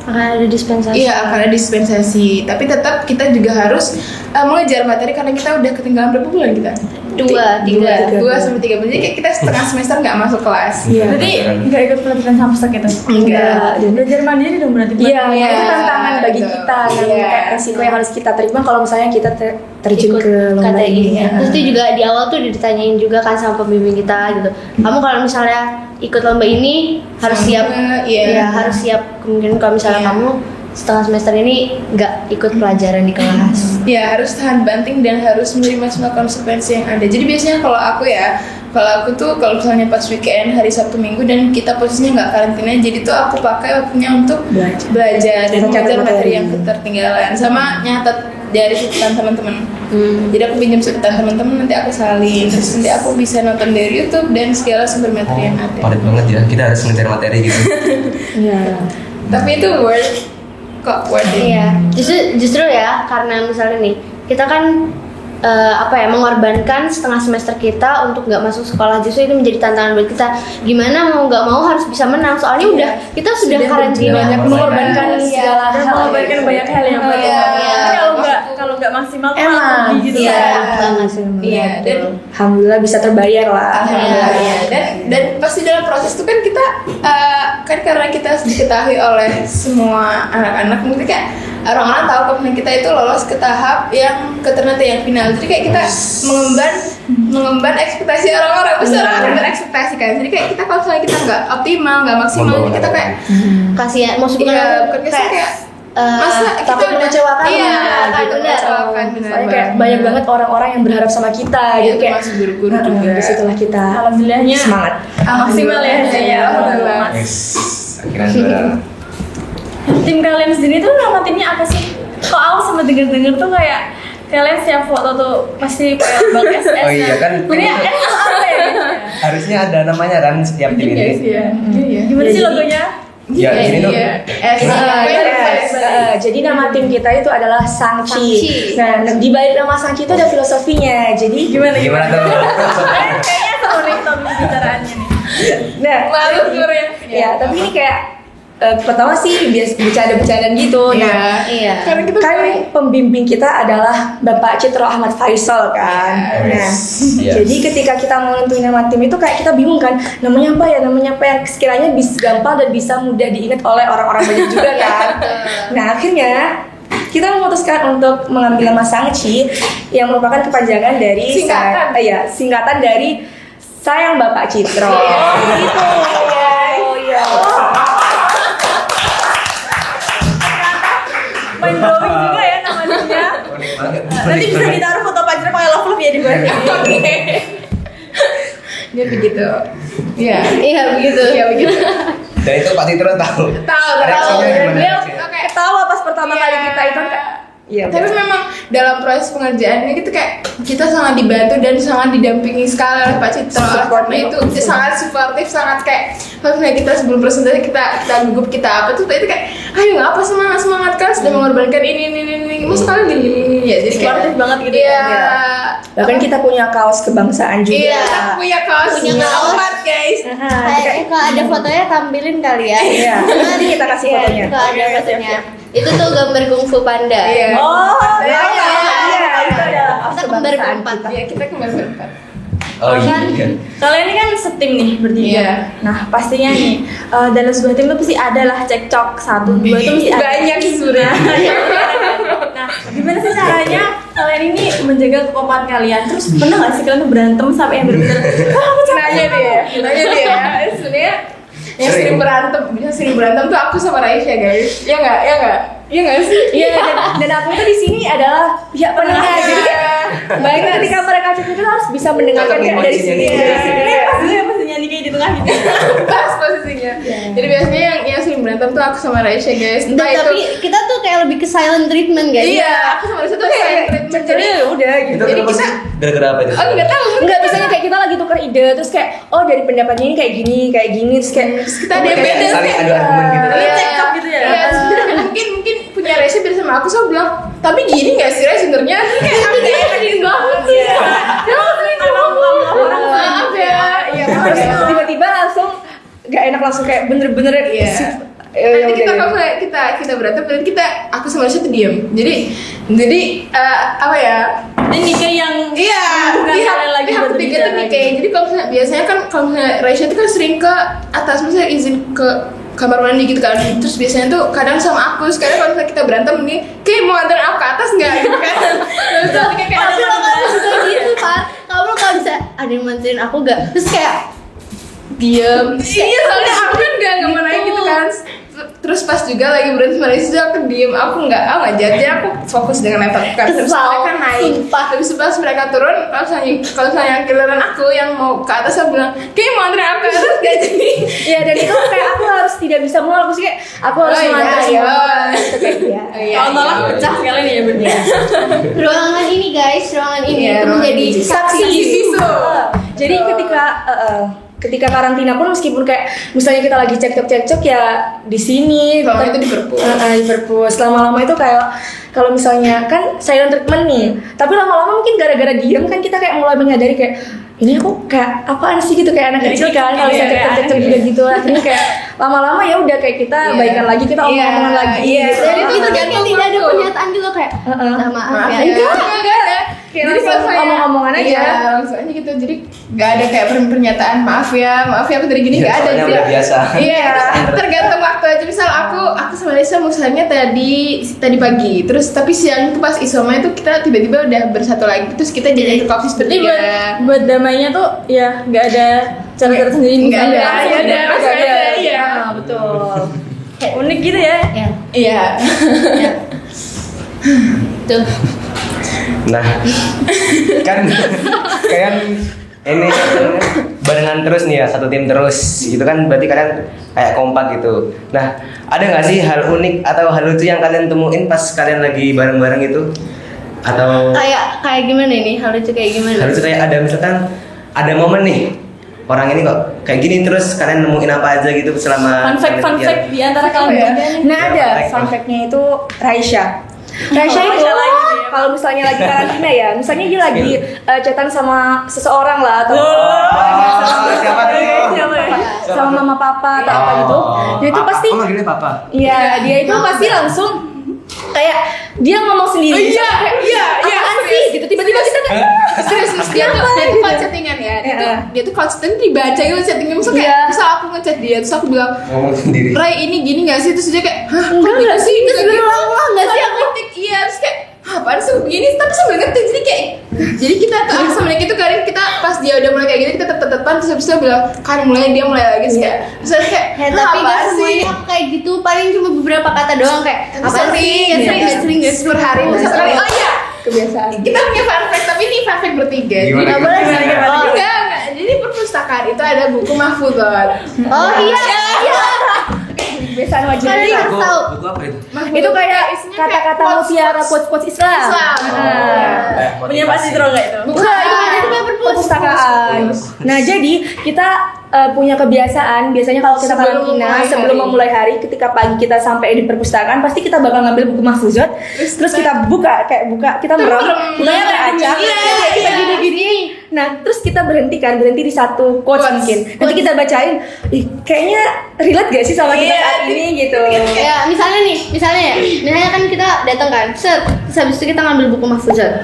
D: Akan ada dispensasi.
C: iya akan ada dispensasi. Tapi tetap kita juga harus mengejar materi karena kita udah ketinggalan berapa bulan kita?
D: 2-3.
C: 2-3 bulan. Jadi kayak kita setengah semester nggak masuk kelas.
B: Iya.
E: Berarti nggak ikut pelatihan samsek gitu?
C: Enggak.
E: Belajar mandiri dong berarti.
B: Iya,
C: Iya,
B: itu tantangan bagi
C: betul.
B: kita kan
C: Iya.
B: kayak resiko yang harus kita terima kalau misalnya kita terjun
D: Ikut
B: ke lomba
D: KTI.
B: ini.
D: Terus itu juga di awal tuh ditanyain juga kan sama pembimbing kita gitu. Kamu kalau misalnya ikut lomba ini harus siap,
C: Iya.
D: ya harus siap. Kemungkinan kalau misalnya
C: Iya.
D: kamu setengah semester ini nggak ikut pelajaran di kelas.
C: Ya harus tahan banting dan harus menerima semua konsekuensi yang ada. Jadi biasanya kalau aku tuh kalau misalnya pas weekend hari Sabtu Minggu dan kita posisinya nggak karantina, jadi tuh aku pakai waktunya untuk belajar dan
B: Mencatat
C: mengejar materi
B: materi.
C: yang ketertinggalan sama nyatet dari catatan teman-teman. Jadi aku pinjam catatan teman-teman, nanti aku salin, terus nanti aku bisa nonton dari YouTube dan segala sumber materi yang ada.
A: Padat banget ya, kita harus mengejar materi gitu.
B: Iya.
C: Tapi itu worth it.
D: Iya, justru ya karena misalnya nih kita kan mengorbankan setengah semester kita untuk nggak masuk sekolah, justru itu menjadi tantangan buat kita. Gimana mau nggak mau harus bisa menang, soalnya
C: Iya.
D: kita sudah
C: Sudah
D: karantina,
A: banyak
B: mengorbankan
D: Iya.
B: segala
E: Dan
B: hal.
E: mengorbankan banyak hal ya. Mbak.
C: Iya.
E: Tapi kalau nggak maksimal tuh
B: Emang,
E: malah rugi gitu.
C: Iya.
D: banget.
C: Iya, dan
B: Alhamdulillah bisa terbayar lah.
C: Alhamdulillah
D: Iya.
C: ya. Dan pasti dalam proses itu kan kita kan karena kita diketahui oleh semua anak-anak, mungkin kayak orang-orang tahu kalau kita itu lolos ke tahap yang ternate yang final. Jadi kayak kita mengemban ekspektasi orang-orang. Pasti orang-orang berekspektasi kan. Jadi kayak kita kalau misalnya kita nggak optimal, nggak maksimal, jadi kita kayak
D: Kasihan, maksudnya
C: iya, bukan kayak masa kita
B: takut
C: udah
B: mengecewakan
C: iya,
B: lah,
C: takut
D: gitu.
C: mengecewakan benar
B: Soalnya kayak banyak banget orang-orang yang berharap sama kita
C: Iya,
B: gitu kayak
C: termasuk guru-guru juga.
B: disitulah kita
E: Alhamdulillahnya
B: semangat.
E: maksimal ya hasilnya.
C: Iya, alhamdulillah.
A: Yes, akhirnya juara.
E: Tim kalian sendiri tuh nama timnya apa sih? Kok aku sempat denger-denger tuh kayak kalian setiap foto tuh pasti kayak bang SS.
A: Oh iya kan,
E: Punya emang apa ya?
A: Harusnya ada namanya kan setiap tim ini.
C: Iya.
E: Gimana sih logonya?
A: Ya, di sini tuh.
B: Jadi nama tim kita itu adalah Sangchi.
D: Sangchi.
B: Nah, di balik nama Sangchi itu ada filosofinya. Jadi
E: Gimana
A: Gimana tuh?
E: Kayaknya sama nih topik bicaraannya nih.
B: nah,
C: Malu guru ya.
B: ya, tapi ini kayak pertama sih biasa bercanda-bercandaan gitu. Nah,
D: Iya.
C: Karena kita
B: kan pembimbing kita adalah Bapak Citro Ahmad Faisal kan. Nah,
A: Yes.
B: jadi ketika kita mau nentuin nama tim itu kayak kita bingung kan, namanya apa yang sekiranya bisa gampang dan bisa mudah diingat oleh orang-orang banyak juga kan. Nah, akhirnya kita memutuskan untuk mengambil nama Sangci yang merupakan kepanjangan dari
C: Singkatan.
B: singkatan dari Sayang Bapak Citro. Gitu. Oh iya. Main blowing juga ya namanya.
A: Unik banget.
B: Nanti bisa ditaruh foto Pak Citro pakai love ya di bawah sini.
C: dia begitu. Iya.
D: Iya begitu.
C: Iya begitu.
A: Dan itu Pak Citro tahu.
C: Tahu.
A: Reaksinya gimana?
C: Beliau
A: reaksinya?
C: kayak
B: Tahu pas pertama kali kita itu kan. Iya.
C: Tapi memang dalam proses pengerjaan ini kita kayak kita sangat dibantu dan sangat didampingi sekali oleh Pak Citro. Karena itu sangat suportif, sangat kayak kalau misalnya kita sebelum presentasi kita gugup kita apa tuh itu kayak ayo nggak apa semangat kan sudah mengorbankan ini mau sekali gini ya jadi kayak
B: Suportif banget gitu
C: iya,
B: ya. Bahkan kita punya kaos kebangsaan juga.
C: iya punya kaos
D: Punya kaos.
C: empat guys.
D: Kayak kalau ada fotonya tampilin kali ya.
B: Iya. Nanti kita kasih
D: Iya,
B: fotonya.
D: kalau ada fotonya. Itu tuh gambar kungfu panda.
C: Iya.
B: Oh,
C: Iya,
B: iya, iya, itu adalah kaos
D: Kita kembar
B: kebangsaan
D: berempat.
B: kita.
C: Iya kita kembali berempat.
A: Oh iya.
E: Kalian ini kan setim nih bertiga.
C: Iya.
E: Nah pastinya nih dalam sebuah tim itu pasti ada lah cekcok 1, 2 itu mesti ada.
C: Banyak sih sebenarnya.
E: Nah gimana sih caranya kalian ini menjaga kekompakan kalian? Terus pernah nggak sih kalian tuh berantem sampai yang benar-benar
C: Nanya dia. Sebenarnya yang sering berantem tuh aku sama Raisya guys. Ya nggak sih.
B: Iya, dan aku tuh di sini adalah pihak penengah. Jadi kayak baik ketika mereka cerita itu harus bisa mendengarkan
A: Cocok
B: kayak dari
A: emosinya
B: sini.
A: nih.
B: Dari sini.
E: pastinya nih kayak di tengah gitu.
C: Pas posisinya. Jadi biasanya yang sering berantem tuh aku sama Raisya guys. Entah itu
D: Tapi kita tuh kayak lebih ke silent treatment guys.
C: iya, aku sama Raisya tuh kayak treatment.
B: Jadi ya udah gitu.
A: Itu
C: Jadi
A: kenapa
C: kita-
A: sih? Gara-gara apa itu?
C: Oh nggak tahu.
B: Enggak, misalnya kayak kita lagi tukar ide terus kayak oh dari pendapatnya ini kayak gini terus kayak
C: Kita ada yang beda.
A: Saling adu argumen gitu.
E: Kalian check up gitu ya?
C: Iya, sebenarnya mungkin punya Raisya beda sama aku so bilang. Tapi gini nggak sih Raisya sebenarnya? Kayak aku kayak pengen banget sih. Maaf ya. Iya
B: terus
C: maaf ya.
B: tiba-tiba langsung gak enak langsung kayak bener-bener
C: Iya. Nanti kita kalau kita berantem dan aku sama Raisya tuh diem. Jadi apa ya?
E: Dan Nike yang
C: Iya,
E: bukan kalian lagi
C: pihak
E: buat
C: ketiga tuh
E: berbicara
C: Nike. Jadi kalau misalnya biasanya kan kalau misalnya Raisya itu kan sering ke atas, misalnya izin ke kamar mandi gitu kan. Terus biasanya tuh kadang sama aku. Sekarang kalau misalnya kita berantem nih, kayak mau anterin aku ke atas nggak gitu kan? Terus nanti kayak
D: Tapi lo kamu juga gitu Pak. Kamu kalau bisa ada yang mantuin aku gak? Terus kayak diem.
C: iya soalnya aku kan nggak ngomongin gitu kan. Terus pas juga lagi berantem sama Raisya aku diem, aku nggak jadi aku fokus dengan laptop kan. Terus
D: Kesal,
C: mereka naik,
D: sumpah.
C: habis itu pas mereka turun, kalau misalnya giliran aku yang mau ke atas aku bilang, kayak mau anterin aku ke atas gak jadi.
B: Iya, dan itu kayak aku harus tidak bisa menolak, maksudnya kayak aku harus
C: Oh, iya,
B: mengantar
C: iya.
B: semua orang. Itu kayak iya.
C: Iya,
E: kalau tolak
C: iya.
E: pecah sekalian ya bener.
D: Ruangan ini guys, ruangan ini
C: Iya,
D: itu
C: ruangan
D: menjadi
C: ini.
D: saksi
C: bisu.
B: Jadi ketika karantina pun meskipun kayak misalnya kita lagi cekcok ya di sini
C: Selama itu di perpus.
B: di perpus lama-lama itu kayak kalau misalnya kan silent treatment nih, tapi lama-lama mungkin gara-gara diem kan kita kayak mulai menyadari kayak ini aku kayak apaan sih gitu kayak anak kecil kan kalau misalnya
E: Iya,
B: cekcok juga gitu akhirnya kayak lama-lama ya udah kayak kita
C: Iya.
B: baikan lagi kita
C: Iya,
B: omong-omongan lagi
C: iya.
B: gitu.
D: Dan itu
C: Tergantung
D: kayak tidak ada
C: waktu.
D: pernyataan gitu kayak maaf ya.
C: Enggak ada.
B: Kayak
C: Jadi
B: langsung
C: kalau saya-
B: omong-omongan aja.
C: Iya, langsung aja gitu. Jadi nggak ada kayak pernyataan maaf ya aku dari gini
A: Iya,
C: nggak ada.
A: soalnya
C: Jadi
A: udah biasa.
C: Iya, tergantung waktu aja. Misal aku sama Lisa muslimnya tadi pagi, terus tapi siang itu pas isoma itu kita tiba-tiba udah bersatu lagi, terus kita jadi ke office
E: Berarti
C: bertiga.
E: buat damainya tuh ya nggak ada cara tersendiri.
C: Nggak ada,
E: langsung
C: iya, ada,
E: udah
C: langsung ada, iya.
E: Ah, betul. Unik gitu ya.
D: Ya.
C: Iya.
D: Tuh.
A: Nah, kan kalian ini barengan terus nih ya, satu tim terus gitu kan, berarti kalian kayak kompak gitu. Nah, ada nggak sih hal unik atau hal lucu yang kalian temuin pas kalian lagi bareng-bareng itu? Atau
D: Kayak gimana ini? Hal lucu kayak gimana?
A: hal lucu kayak ada misalkan ada momen nih orang ini kok kayak gini, terus kalian nemuin apa aja gitu selama
E: Fun fact di antara kalian
C: ya?
E: berdua nih.
B: Nah ada fun fact-nya itu Raisya itu
E: Raisya lagi nih ya.
B: kalau misalnya lagi karantina ya, misalnya dia lagi chatan sama seseorang lah atau
A: Oh, siapa tuh?
E: Siapa ya?
B: sama mama papa atau apa gitu. Nah itu
A: Papa.
B: pasti
A: Oh, manggilnya papa.
B: iya dia itu pasti langsung kayak dia ngomong sendiri. Apaan sih gitu tiba-tiba kita kayak
C: Serius dia tuh kalau chattingan ya. Dia tuh kalau chatting dibaca gitu chattingnya misal kayak misal aku ngechat dia terus aku bilang
A: Ngomong sendiri.
C: Rai ini gini gak sih? Terus dia kayak hah
B: enggak
C: gitu sih?
B: terus
C: Enggak gitu.
B: berulang-ulang nggak sih aku
C: Ngetik, iya terus kayak apaan sih begini tapi sambil ngetik jadi kayak jadi kita tuh sama mereka itu kadang kita pas dia udah mulai kayak gini kita tetep-tetepan terus habis itu bilang kan dia mulai lagi terus kayak terus kayak
D: Tapi gak semuanya aku kayak gitu, paling cuma beberapa kata doang kayak apa sih? Gak sering
C: per hari satu kali. Oh iya
B: kebiasaan.
C: kita punya fun fact tapi ini fun fact bertiga.
A: Gimana?
C: Jadi
A: Gimana?
C: enggak. Jadi perpustakaan itu ada buku mahfudot.
D: Oh iya.
B: Kebiasaan wajib
D: Kalian
B: kita.
D: harus tahu.
A: Buku apa itu?
B: Itu kayak
C: isinya
B: kata-kata
C: kayak
B: mutiara quotes Islam.
E: Punya Pak Citro nggak itu?
B: Bukan, itu kayak perpustakaan. Nah, jadi kita punya kebiasaan biasanya kalau kita karantina sebelum memulai hari ketika pagi kita sampai di perpustakaan pasti kita bakal ngambil buku mahfuzat terus kita buka kita merem bukanya kayak acak kayak kita gini-gini. Nah, terus kita berhenti di satu quotes mungkin. Nanti kita bacain, ih kayaknya relate gak sih sama kita saat ini gitu.
D: Ya misalnya kan kita datang kan, terus habis itu kita ngambil buku mahfuzat.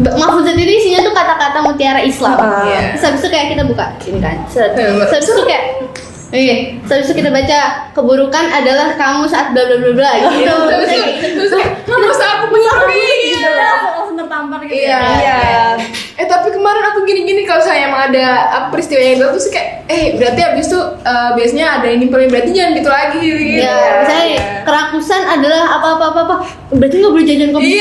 D: Mahfuzat itu isinya tuh kata-kata mutiara Islam. Terus habis itu kayak kita buka ini kan. Terus habis itu kayak terus kita baca keburukan adalah kamu saat bla bla bla bla gitu.
C: Terus terus aku begini gitu.
E: Langsung tertampar gitu.
C: Iya. Tapi kemarin aku gini-gini kalau saya emang ada peristiwa yang itu terus kayak berarti abis itu biasanya ada ini berarti jangan gitu lagi gitu.
D: Ya, misalnya kerakusan adalah apa berarti nggak boleh jajan kopi.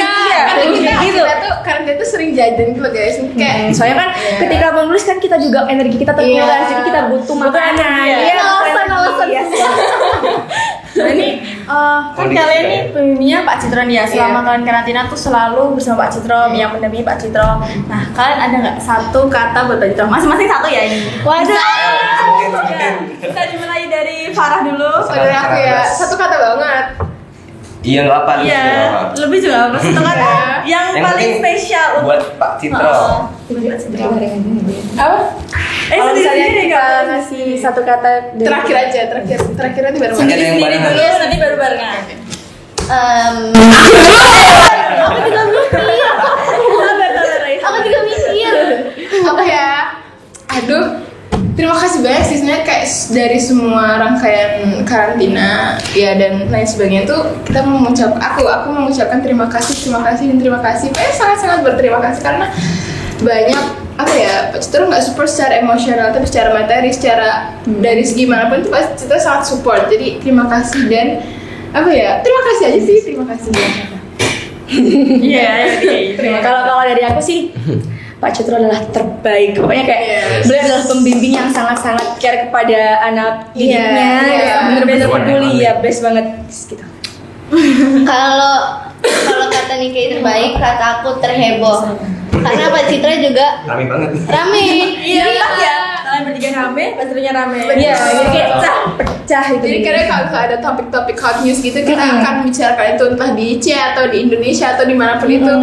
C: Karena kita tuh sering jajan gitu loh guys. Kayak
B: Soalnya kan ketika menulis kan kita juga energi kita terkuras jadi kita butuh makanan.
E: Iya.
D: Alasan
E: Nah ini kan kalian nih pemimpinnya Pak Citro nih ya. Selama kalian karantina tuh selalu bersama Pak Citro, yang mendampingi Pak Citro. Nah kalian ada nggak satu kata buat Pak Citro? Masing-masing satu ya ini.
B: Waduh.
E: Kita dimulai dari Farah dulu.
C: dari aku ya satu kata banget.
A: Iya nggak apa.
E: Iya, lebih juga apa? Satu kata yang paling spesial
A: buat Pak Citro.
E: Buat Pak Citro.
C: Apa?
B: Kalau misalnya kita ngasih satu kata dari
C: Terakhir aja, terakhir nanti baru
A: Ada yang
E: Sendiri
A: barengan.
E: dulu, nanti baru barengan.
D: Aku juga mikir.
C: apa ya? Aduh, terima kasih banyak sih sebenarnya kayak dari semua rangkaian karantina ya dan lain sebagainya tuh kita aku mengucapkan terima kasih dan terima kasih. Sangat berterima kasih karena banyak apa ya Pak Citro nggak support secara emosional tapi secara materi secara dari segi manapun itu Pak Citro sangat support. Jadi terima kasih dan apa ya terima kasih aja sih terima kasih banyak.
E: Iya, gitu.
B: Kalau dari aku sih Pak Citro adalah terbaik. Pokoknya kayak beliau adalah pembimbing yang sangat-sangat care kepada anak didiknya. Bener-bener peduli ya, best banget gitu.
D: Kalau kata Niki terbaik, kata aku terheboh. Karena Pak Citra juga
A: Rame banget.
D: rame.
E: Iya, ya. Kalian bertiga rame, Pak Citronya rame.
B: Iya, jadi kayak pecah itu.
C: Jadi kadang kalau ada topik-topik hot news gitu kita akan bicarakan itu entah di IC atau di Indonesia atau dimanapun itu.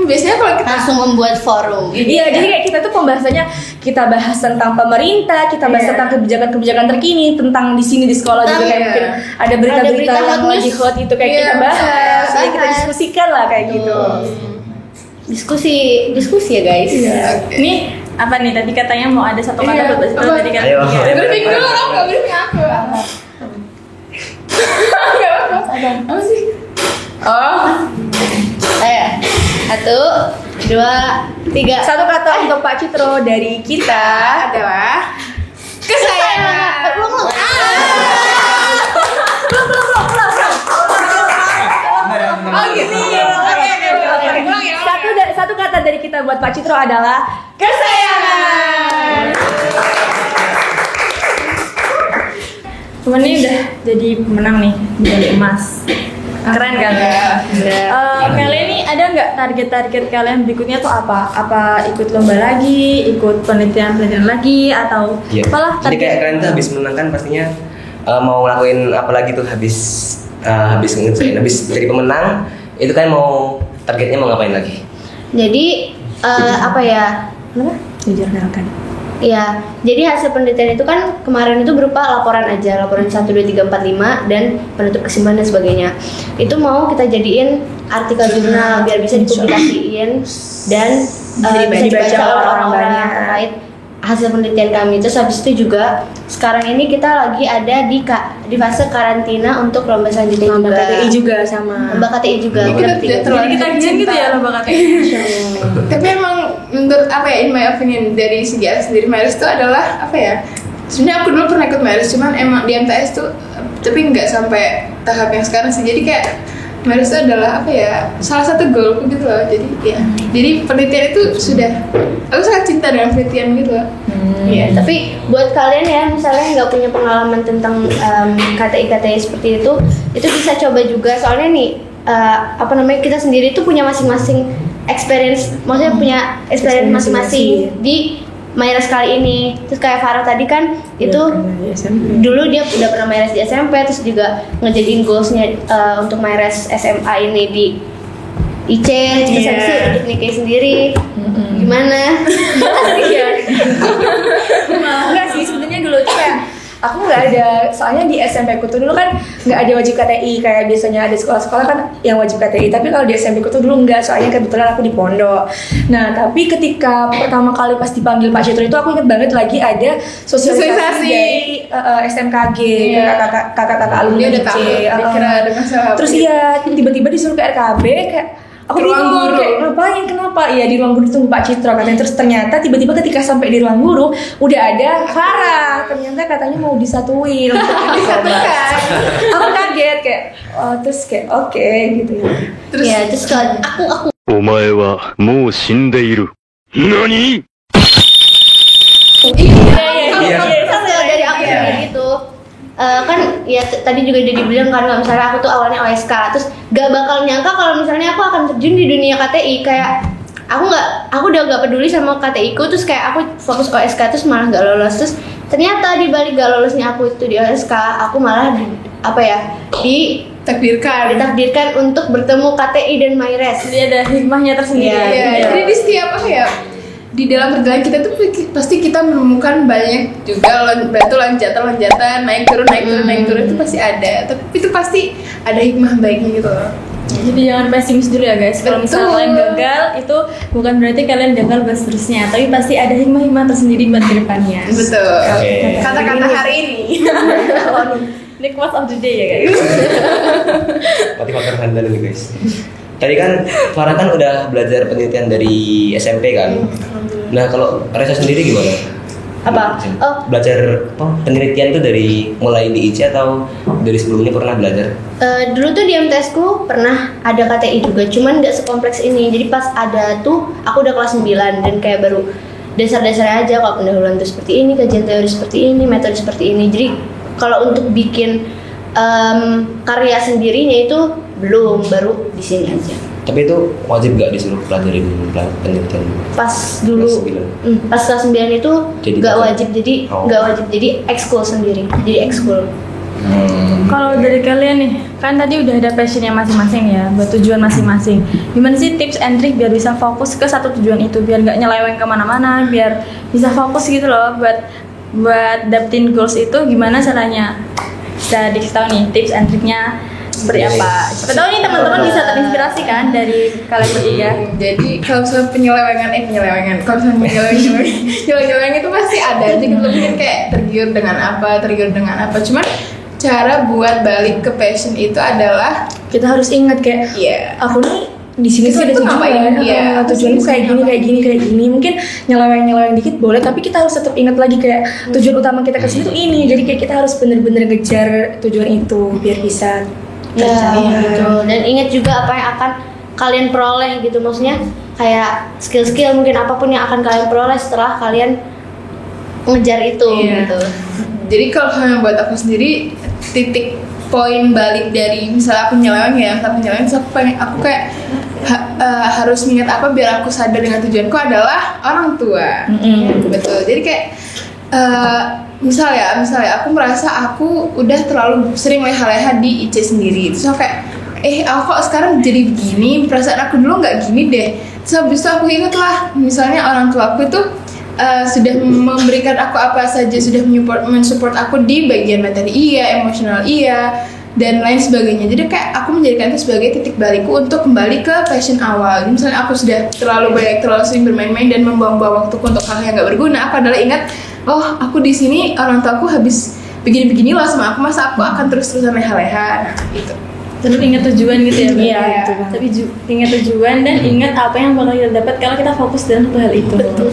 C: Biasanya kalau kita
D: Langsung membuat forum.
B: Iya, jadi kayak kita tuh pembahasannya kita bahas tentang pemerintah, kita bahas tentang kebijakan-kebijakan terkini, tentang di sini di sekolah juga kayak mungkin ada berita-berita
D: Ada berita
B: yang
D: hot
B: lagi
D: news.
B: hot itu kayak kita bahas, ya kita
D: bahas.
B: diskusikan lah kayak gitu.
D: Diskusi ya guys.
E: Ini apa nih tadi katanya mau ada satu kata buat Pak Citro
C: Apa?
E: tadi kan?
A: Ayo.
C: briefing dulu orang nggak briefing aku. Nggak apa-apa. Apa sih? Oh,
D: Ayo, 1, 2, 3.
B: Satu kata untuk Pak Citro dari kita.
C: adalah kesayangan. Oh gitu. Oke.
B: Satu kata dari kita buat Pak Citro adalah kesayangan.
E: Temen ini udah jadi pemenang nih, medali emas. Keren kan? Kalian ini ada nggak target-target kalian berikutnya tuh apa? Apa ikut lomba lagi, ikut penelitian lagi, atau
A: Iya.
E: apalah
A: Jadi kayak
E: target?
A: kalian tuh habis menang kan pastinya mau ngelakuin apa lagi tuh habis jadi pemenang itu kan mau targetnya mau ngapain lagi?
D: Jadi apa ya?
B: Dijurnalkan.
D: Iya, jadi hasil penelitian itu kan kemarin itu berupa laporan aja, laporan 1, 2, 3, 4, 5 dan penutup kesimpulan dan sebagainya. Itu mau kita jadiin artikel jurnal biar bisa dipublikasiin dan bisa dibaca oleh orang-orang terkait hasil penelitian kami. Terus habis itu juga sekarang ini kita lagi ada di fase karantina untuk lomba selanjutnya
B: Lomba
D: juga.
B: KTI juga sama.
D: Lomba KTI juga.
C: Kita tidak terlalu
E: Jadi kita izin gitu ya lomba KTI.
C: Tapi emang menurut apa ya, in my opinion dari segi aku sendiri, MyRes itu adalah apa ya, sebenarnya aku dulu pernah ikut MyRes, cuman emang di MTS tuh tapi nggak sampai tahap yang sekarang sih. Jadi kayak MyRes itu adalah apa ya, salah satu goalku gitu loh. Jadi ya, jadi penelitian itu sudah, aku sangat cinta dengan penelitian gitu loh.
D: Iya, tapi buat kalian ya misalnya nggak punya pengalaman tentang KTI seperti itu bisa coba juga. Soalnya nih kita sendiri tuh punya masing-masing experience, maksudnya punya experience masing-masing di MyRes kali ini. Terus kayak Farah tadi kan itu dulu dia udah pernah MyRes di SMP, terus juga ngejadiin goalsnya untuk MyRes SMA ini di IC, terus habis itu untuk Nike sendiri. Gimana?
B: Enggak sih, sebenarnya dulu tuh kayak aku nggak ada, soalnya di SMP ku tuh dulu kan nggak ada wajib KTI kayak biasanya ada sekolah-sekolah kan yang wajib KTI, tapi kalau di SMP ku tuh dulu nggak, soalnya kebetulan aku di pondok. Nah tapi ketika pertama kali pas dipanggil Pak Citro itu aku inget banget lagi ada sosialisasi dari SMKG, kakak-kakak alumni
C: Dia udah
B: IC.
C: tahu, dikira ada masalah.
B: Terus iya tiba-tiba disuruh ke RKB kayak aku
C: Ke ruang
B: bingung
C: guru.
B: kayak ngapain, kenapa? Iya di ruang guru tunggu Pak Citro katanya. Terus ternyata tiba-tiba ketika sampai di ruang guru udah ada Farah, ternyata katanya mau disatuin untuk disatukan. Aku kaget kayak terus kayak oke, gitu ya.
C: Terus
D: Ya, terus kalau aku
F: お前はもう死んでいる。何？
A: Iya.
D: Kalau dari aku sendiri itu kan ya tadi juga udah dibilang kan kalau misalnya aku tuh awalnya OSK, terus gak bakal nyangka kalau misalnya aku akan terjun di dunia KTI. Kayak aku udah gak peduli sama KTI ku, terus kayak aku fokus OSK terus malah gak lolos. Terus ternyata di balik gak lolosnya aku itu di OSK, aku malah ditakdirkan untuk bertemu KTI dan MyRes.
E: Jadi ada hikmahnya tersendiri.
C: ya, jadi di setiap apa ya, di dalam perjalanan kita tuh pasti kita menemukan banyak juga loncatan, naik turun itu pasti ada. Tapi itu pasti ada hikmah baiknya gitu loh.
E: Jadi jangan pesimis dulu ya guys. Kalau misalnya
C: Betul.
E: kalian gagal, itu bukan berarti kalian gagal buat seterusnya, tapi pasti ada hikmah-hikmah tersendiri buat kedepannya.
C: Betul.
A: Oke.
C: Kata-kata hari ini.
E: Ini quote of the day ya guys.
A: Motivator handal ini guys. Tadi kan Farah kan udah belajar penelitian dari SMP kan. Nah kalau Reza sendiri gimana?
D: Apa? Oh.
A: Belajar penelitian itu dari mulai di IC atau dari sebelumnya pernah belajar?
D: Dulu tuh di MTS ku pernah ada KTI juga, cuman nggak sekompleks ini. Jadi pas ada tuh aku udah kelas 9 dan kayak baru dasar-dasarnya aja, kalau pendahuluan tuh seperti ini, kajian teori seperti ini, metode seperti ini. Jadi kalau untuk bikin karya sendirinya itu belum, baru di sini aja.
A: Tapi itu wajib gak disuruh pelajarin penelitian?
D: Pas dulu
A: Kelas 9.
D: pas kelas 9 itu
A: Jadi
D: nggak
A: belajar.
D: wajib, jadi
A: Oh.
D: nggak wajib, jadi ekskul sendiri, jadi ekskul.
E: Kalau dari kalian nih, kan tadi udah ada passionnya masing-masing ya, buat tujuan masing-masing. Gimana sih tips and trick biar bisa fokus ke satu tujuan itu, biar nggak nyeleweng kemana-mana, biar bisa fokus gitu loh buat dapetin goals itu. Gimana caranya? Bisa dikasih tahu nih tips and triknya seperti apa? Siapa tahu nih teman-teman bisa terinspirasi kan dari kalian bertiga.
C: Jadi kalau misalnya penyelewengan, kalau misalnya penyelewengan itu pasti ada aja gitu. Mungkin kayak tergiur dengan apa. Cuman cara buat balik ke passion itu adalah
B: Kita harus ingat kayak aku nih di sini tuh ada
C: Itu
B: tujuan,
C: ngapain? Iya.
B: tujuanku kayak gini. Mungkin nyeleweng dikit boleh, tapi kita harus tetap ingat lagi kayak tujuan utama kita ke sini tuh ini. Jadi kayak kita harus bener-bener ngejar tujuan itu biar bisa
D: Ya,
B: tercapai.
D: gitu. Dan ingat juga apa yang akan kalian peroleh gitu, maksudnya kayak skill-skill mungkin apapun yang akan kalian peroleh setelah kalian ngejar itu gitu.
C: Jadi kalau misalnya buat aku sendiri, titik poin balik dari misalnya aku nyeleweng, terus aku kayak harus ingat apa biar aku sadar dengan tujuanku adalah orang tua. Betul. Jadi kayak misalnya aku merasa aku udah terlalu sering leha-leha di IC sendiri. Terus aku kayak aku kok sekarang jadi begini, perasaan aku dulu nggak gini deh. Terus habis itu aku inget lah, misalnya orang tua aku itu sudah memberikan aku apa saja, sudah mensupport aku di bagian materi iya, emosional iya, dan lain sebagainya. Jadi kayak aku menjadikan itu sebagai titik balikku untuk kembali ke passion awal. Misalnya aku sudah terlalu sering bermain-main dan membuang-buang waktuku untuk hal yang gak berguna, aku adalah ingat, oh aku di sini orang tua aku habis begini-begini loh sama aku, masa aku akan terus-terusan leha-leha, nah gitu.
E: Terus ingat tujuan gitu ya,
B: Iya, gitu kan.
E: Tapi ingat tujuan dan ingat apa yang bakal kita dapat kalau kita fokus dalam satu hal itu.
B: Betul.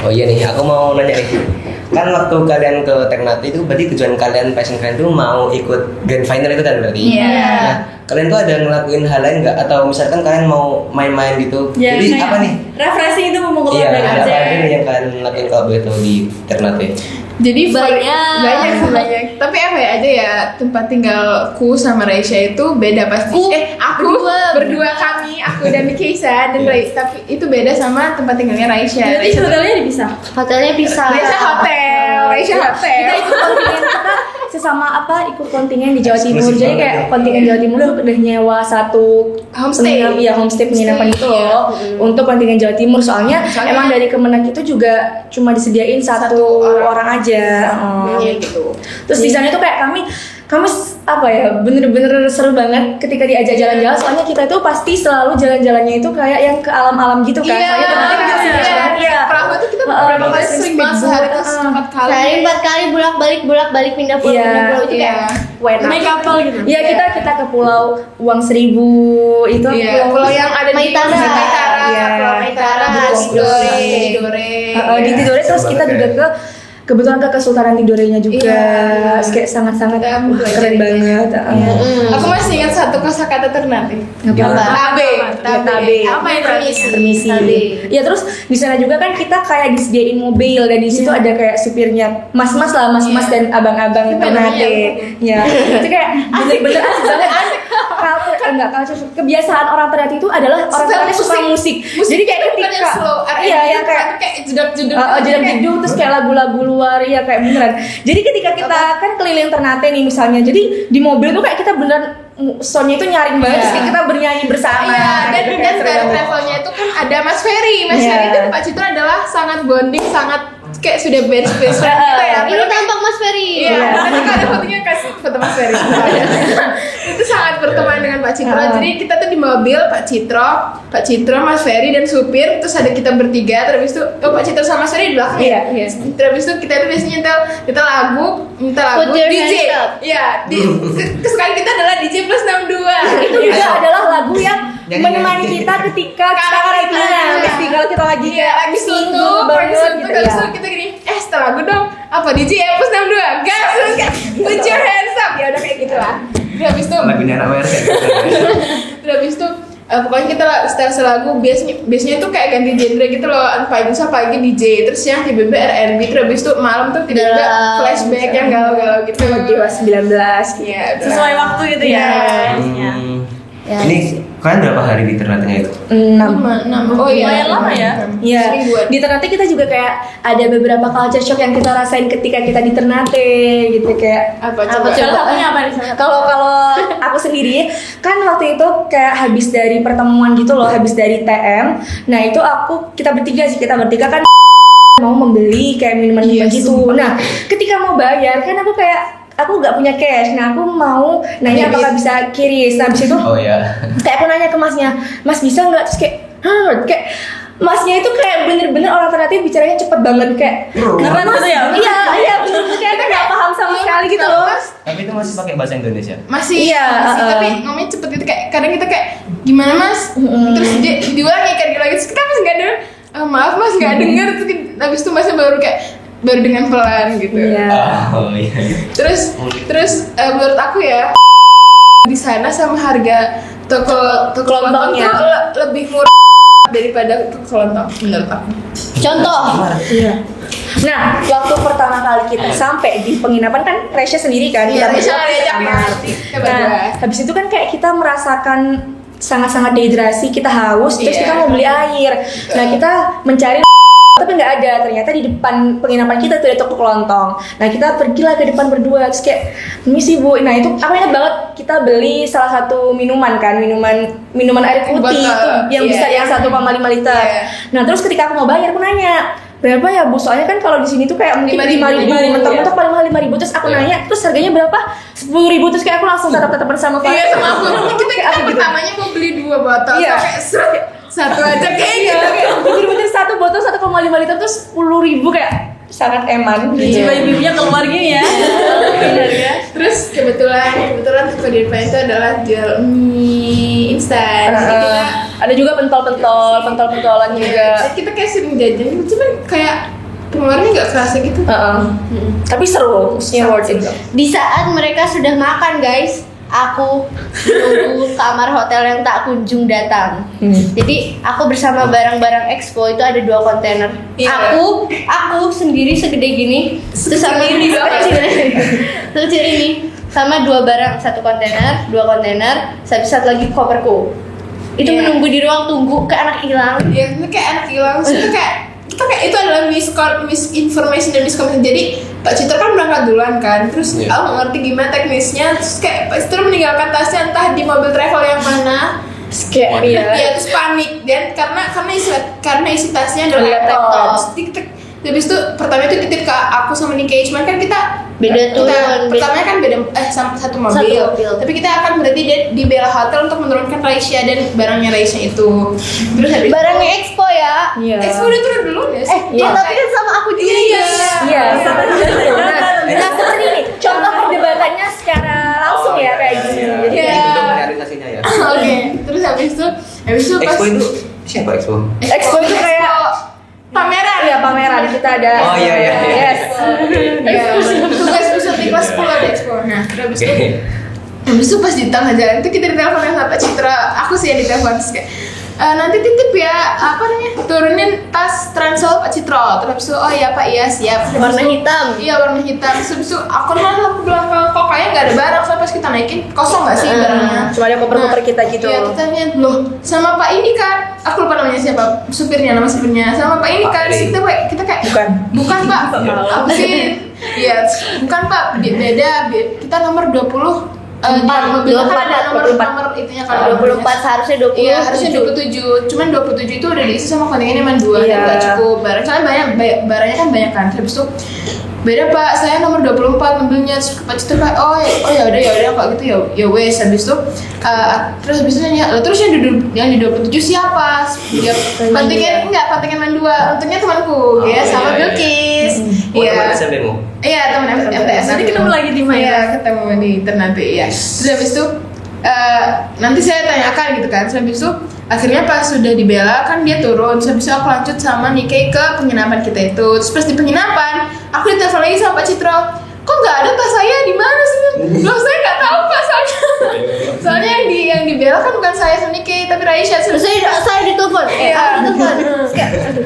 A: Oh iya nih, aku mau nanya nih. Kan waktu kalian ke Ternate itu berarti tujuan kalian, passion kalian tuh mau ikut grand final itu kan berarti?
C: Iya.
A: Nah, kalian tuh ada ngelakuin hal lain nggak? Atau misalkan kalian mau main-main gitu?
E: Ya,
A: Jadi
E: kayak
A: apa nih?
E: refreshing itu mau
A: Iya,
E: keluar
A: apa
E: aja.
A: aja nih yang kalian lakuin kalau begitu di Ternate?
C: Jadi
D: Banyak.
C: Tapi apa ya aja ya, tempat tinggalku sama Raisya itu beda pasti. Aku berdua kami, aku dan Keisa dan Rai. Tapi itu beda sama tempat tinggalnya Raisya.
E: Jadi hotelnya dipisah.
D: Hotelnya bisa.
C: Raisya hotel, Raisya hotel.
B: Kita ikut kontingen, kita sesama ikut kontingen di Jawa Timur.
A: Eksklusif
B: Jadi
A: banget
B: kayak
A: ya.
B: kontingen Jawa Timur tuh udah nyewa satu
C: Homestay.
B: homestay penginapan
C: Homestay,
B: gitu loh untuk kontingen Jawa Timur. Soalnya emang dari Kemenak itu juga cuma disediain satu orang aja.
C: Iya gitu.
B: Terus di sana tuh kayak kami apa ya, bener-bener seru banget ketika diajak jalan-jalan. Soalnya kita itu pasti selalu jalan-jalannya itu kayak yang ke alam-alam gitu kan. Soalnya tempatnya kan sering banget ya.
C: Perahu itu kita berapa kali sering banget sehari itu 4 kali.
D: Sehari 4 kali bolak-balik pindah pulau
B: Iya.
D: pindah pulau itu
C: Iya.
D: kayak
B: Enak.
E: Naik kapal gitu.
B: Iya, kita ke pulau Uang 1000 itu
C: Iya, pulau yang ada di
D: Maitara.
B: Iya.
C: Pulau Maitara, Tidore.
B: di Tidore, terus kita juga kebetulan ke Kesultanan Tidore-nya juga.
C: Iya.
B: Kayak sangat-sangat
C: Kita belajar
B: keren
C: itu.
B: banget.
C: Aku masih ingat satu kosakata Ternate.
B: Tabe.
C: Tabe. Apa itu artinya?
B: Permisi.
D: Tabe.
B: Ya terus di sana juga kan kita kayak disediain mobil dan di situ ada kayak supirnya mas-mas dan abang-abang Ternate. Ya. Itu kayak bener-bener asik banget. Kebiasaan orang Ternate itu adalah orang Ternate suka musik. Jadi kayak ketika yang kayak jeduk terus kayak lagu-lagu luar ya kayak beneran. Jadi ketika kita kan keliling Ternate nih misalnya, jadi di mobil tuh kayak kita beneran soundnya itu nyaring banget, terus kayak kita bernyanyi bersama.
C: Iya,
B: gitu,
C: dan
B: kayak seru
C: dari
B: banget.
C: travelnya itu kan ada Mas Ferry. Mas
B: Iya.
C: Ferry dan Pak Citra adalah sangat bonding, sangat kayak sudah best friend kita ya.
D: ini tampak Mas Ferry.
C: Iya, nanti kalau ada fotonya kasih foto Mas Ferry. Itu sangat berteman dengan Pak Citra. Jadi kita tuh di mobil Pak Citra, Mas Ferry dan supir, terus ada kita bertiga. Terus itu Pak Citra sama Mas Ferry di belakang.
B: Iya, iya.
C: Terus itu kita tuh biasanya minta lagu
D: Put your
C: DJ.
D: hands up.
C: Iya, kesukaan kita adalah DJ plus 62.
B: Itu juga adalah lagu yang menemani kita ketika kita karantina. Kalau kita lagi
C: Iya, lagi suntuk,
B: banget gitu
C: habis
B: ya.
C: itu kita gini, setelah lagu dong, apa DJ ya plus 62, gas, terus kayak put your hands up, ya udah kayak gitulah. Terus habis itu,
A: Lagunya anak WRC gitu.
C: terus habis itu, pokoknya kita setel lagu, biasanya tuh kayak ganti genre gitu loh, pagi DJ, terus yang tiba-tiba R&B, terus habis itu malam tuh tiba-tiba flashback yang galau-galau gitu.
B: Dewa 19 gitu.
C: Iya, udah.
E: Sesuai waktu gitu ya. Iya.
D: Ya.
A: Ini kalian berapa hari di Ternate itu?
B: 6.
C: Oh iya,
E: Lumayan lama ya.
B: Iya,
C: Semingguan.
B: di Ternate kita juga kayak ada beberapa culture shock yang kita rasain ketika kita di Ternate gitu kayak
C: Apa
E: Salah
C: coba?
E: satunya apa nih?
B: kalau aku sendiri kan waktu itu kayak habis dari pertemuan gitu loh, habis dari TM. Nah, itu kita bertiga kan mau membeli kayak minuman-minuman
C: Iya,
B: gitu. Nah, ketika mau bayar kan aku nggak punya cash. Nah, aku mau nanya apakah bisa kiris. Nah, habis itu
A: Oh ya.
B: kayak aku nanya ke masnya, Mas bisa nggak? Terus kayak masnya itu kayak bener-bener orang Ternate bicaranya cepet banget kayak
E: Keren gitu ya.
B: iya bener-bener kayak kita nggak paham sama sekali gitu loh.
A: Tapi itu masih pakai bahasa Indonesia.
C: Masih,
B: Iya,
C: tapi ngomongnya cepet gitu kayak kadang kita kayak gimana mas, terus diulangi terus kita masih nggak denger, maaf mas nggak denger, terus habis itu masnya baru dengan pelan gitu.
B: Iya.
A: Oh iya.
C: Terus menurut aku ya di sana sama harga toko
B: Kelontongnya.
C: lontong tuh lebih murah daripada toko kelontong menurut aku.
D: Contoh.
B: Iya. Nah, waktu pertama kali kita sampai di penginapan kan Resya sendiri kan,
C: Iya,
B: kita
C: Resya
B: berdua
C: ngajak
B: sama.
C: ya, kita berdua.
B: Nah, habis itu kan kayak kita merasakan sangat-sangat dehidrasi, kita haus, terus
C: Iya.
B: kita mau beli air. Nah, kita mencari tapi nggak ada, ternyata di depan penginapan kita tuh ada toko kelontong. Nah, kita pergilah ke depan berdua, terus kayak misi bu. Nah, itu aku ingat banget kita beli salah satu minuman air putih
C: Botol,
B: itu yang
C: iya.
B: besar yang 1,5 liter.
C: Iya.
B: Nah, terus ketika aku mau bayar aku nanya, berapa ya Bu? Soalnya kan kalau di sini tuh kayak mungkin 5.000, mentok-mentok paling mahal 5.000. Terus aku nanya, terus harganya berapa? 10.000. Terus kayak aku langsung tatap-tatapan sama Pak.
C: Iya sama aku. Kita pertamanya mau beli 2 botol.
B: Iya.
C: Sampai satu aja kayak gitu.
B: Bener-bener satu botol 1,5 liter terus 10.000 kayak sangat eman.
E: Jiwa ibunya keluar gini ya. Benar ya.
C: Terus kebetulan toko di depan itu adalah jual mie instan. Jadi kita
B: Ada juga pentol-pentolan juga.
C: kita kayak sering jajan, cuman kayak pengeluarannya nggak kerasa gitu.
B: Tapi seru, maksudnya worth it.
D: Di saat mereka sudah makan guys, aku menunggu kamar hotel yang tak kunjung datang. Jadi aku bersama barang-barang expo itu ada 2 kontainer.
C: Iya.
D: Aku sendiri segede gini, terus sama ini sekecil ini, sama 2 barang 1 kontainer, 2 kontainer, satu lagi koperku. Itu
C: Iya.
D: menunggu di ruang tunggu kayak anak hilang.
C: Ya itu kayak anak hilang. Itu kayak itu adalah misinformation dan miscommunication. Jadi Pak Citra kan berangkat duluan kan, terus aku nggak ngerti gimana teknisnya, terus kayak Pak Citra meninggalkan tasnya entah di mobil travel yang mana.
B: Kayak
C: Iya, terus panik dan karena isi tasnya adalah laptop. Terus habis itu pertama itu dititip ke aku sama Nikkei, cuman kan kita
D: Beda turun,
C: pertamanya kan beda satu mobil. Tapi kita akan berhenti di Bella Hotel untuk menurunkan Raisya dan barangnya Raisya itu. Terus habis
D: Barangnya expo ya.
B: Iya.
C: Expo udah turun dulu ya.
D: Tapi kan sama aku juga.
B: Iya, nah seperti ini contoh perdebatannya secara langsung ya kayak gini. Jadi
C: Iya.
A: Itu realisasinya ya.
C: Oke. Terus habis itu pas
A: Expo itu siapa Expo?
B: expo itu kayak
C: pameran.
B: Iya pameran kita ada.
A: Oh iya.
B: Yes.
C: Iya, tugas pusat di kelas 10 ada expo. Nah, terus habis itu pas di tengah jalan itu kita ditelepon sama Pak Citra. Aku sih yang ditelepon terus kayak nanti titip ya turunin tas Transol Pak Citra. Terus habis itu oh iya Pak iya siap.
D: Warna hitam.
C: Iya warna hitam. Terus habis itu aku bilang kok kayaknya nggak ada barang. Soalnya pas kita naikin kosong nggak sih barangnya.
B: Cuma ada koper-koper kita gitu.
C: Iya kita lihat loh sama Pak ini kan. Aku lupa namanya siapa nama supirnya. Sama Pak ini kan. Terus kita kayak bukan Pak. Apa sih? Iya bukan Pak. Beda. Kita nomor 20. Mobil kan ada nomor itunya kan
D: 24 seharusnya 20.
C: Iya harusnya 27. Cuman 27 itu udah diisi sama kontingennya cuma 2 dan nggak cukup barang. Soalnya barangnya kan banyak kan. Habis itu beda Pak, saya nomor 24 mobilnya. Terus Pak Citra kayak oh ya udah kalau gitu ya wes. Habis itu terus habis itu nanya terus yang di 27 siapa? Ya kontingen main 2. Untungnya temanku ya sama Bilkis.
A: Iya. SMP-mu?
C: Iya teman MTS.
E: Nanti ketemu lagi di mana?
C: Iya ketemu di nanti ya. Terus habis itu nanti saya tanyakan gitu kan. Terus habis itu akhirnya pas sudah dibela kan dia turun. Terus habis itu aku lanjut sama Nikkei ke penginapan kita itu. Terus pas di penginapan aku ditelepon lagi sama Pak Citra. Kok nggak ada tas saya di mana sih? Loh saya nggak tahu Pak soalnya yang dibela kan bukan saya sama Nikkei tapi Raisya.
D: Saya ditelepon.
C: Iya.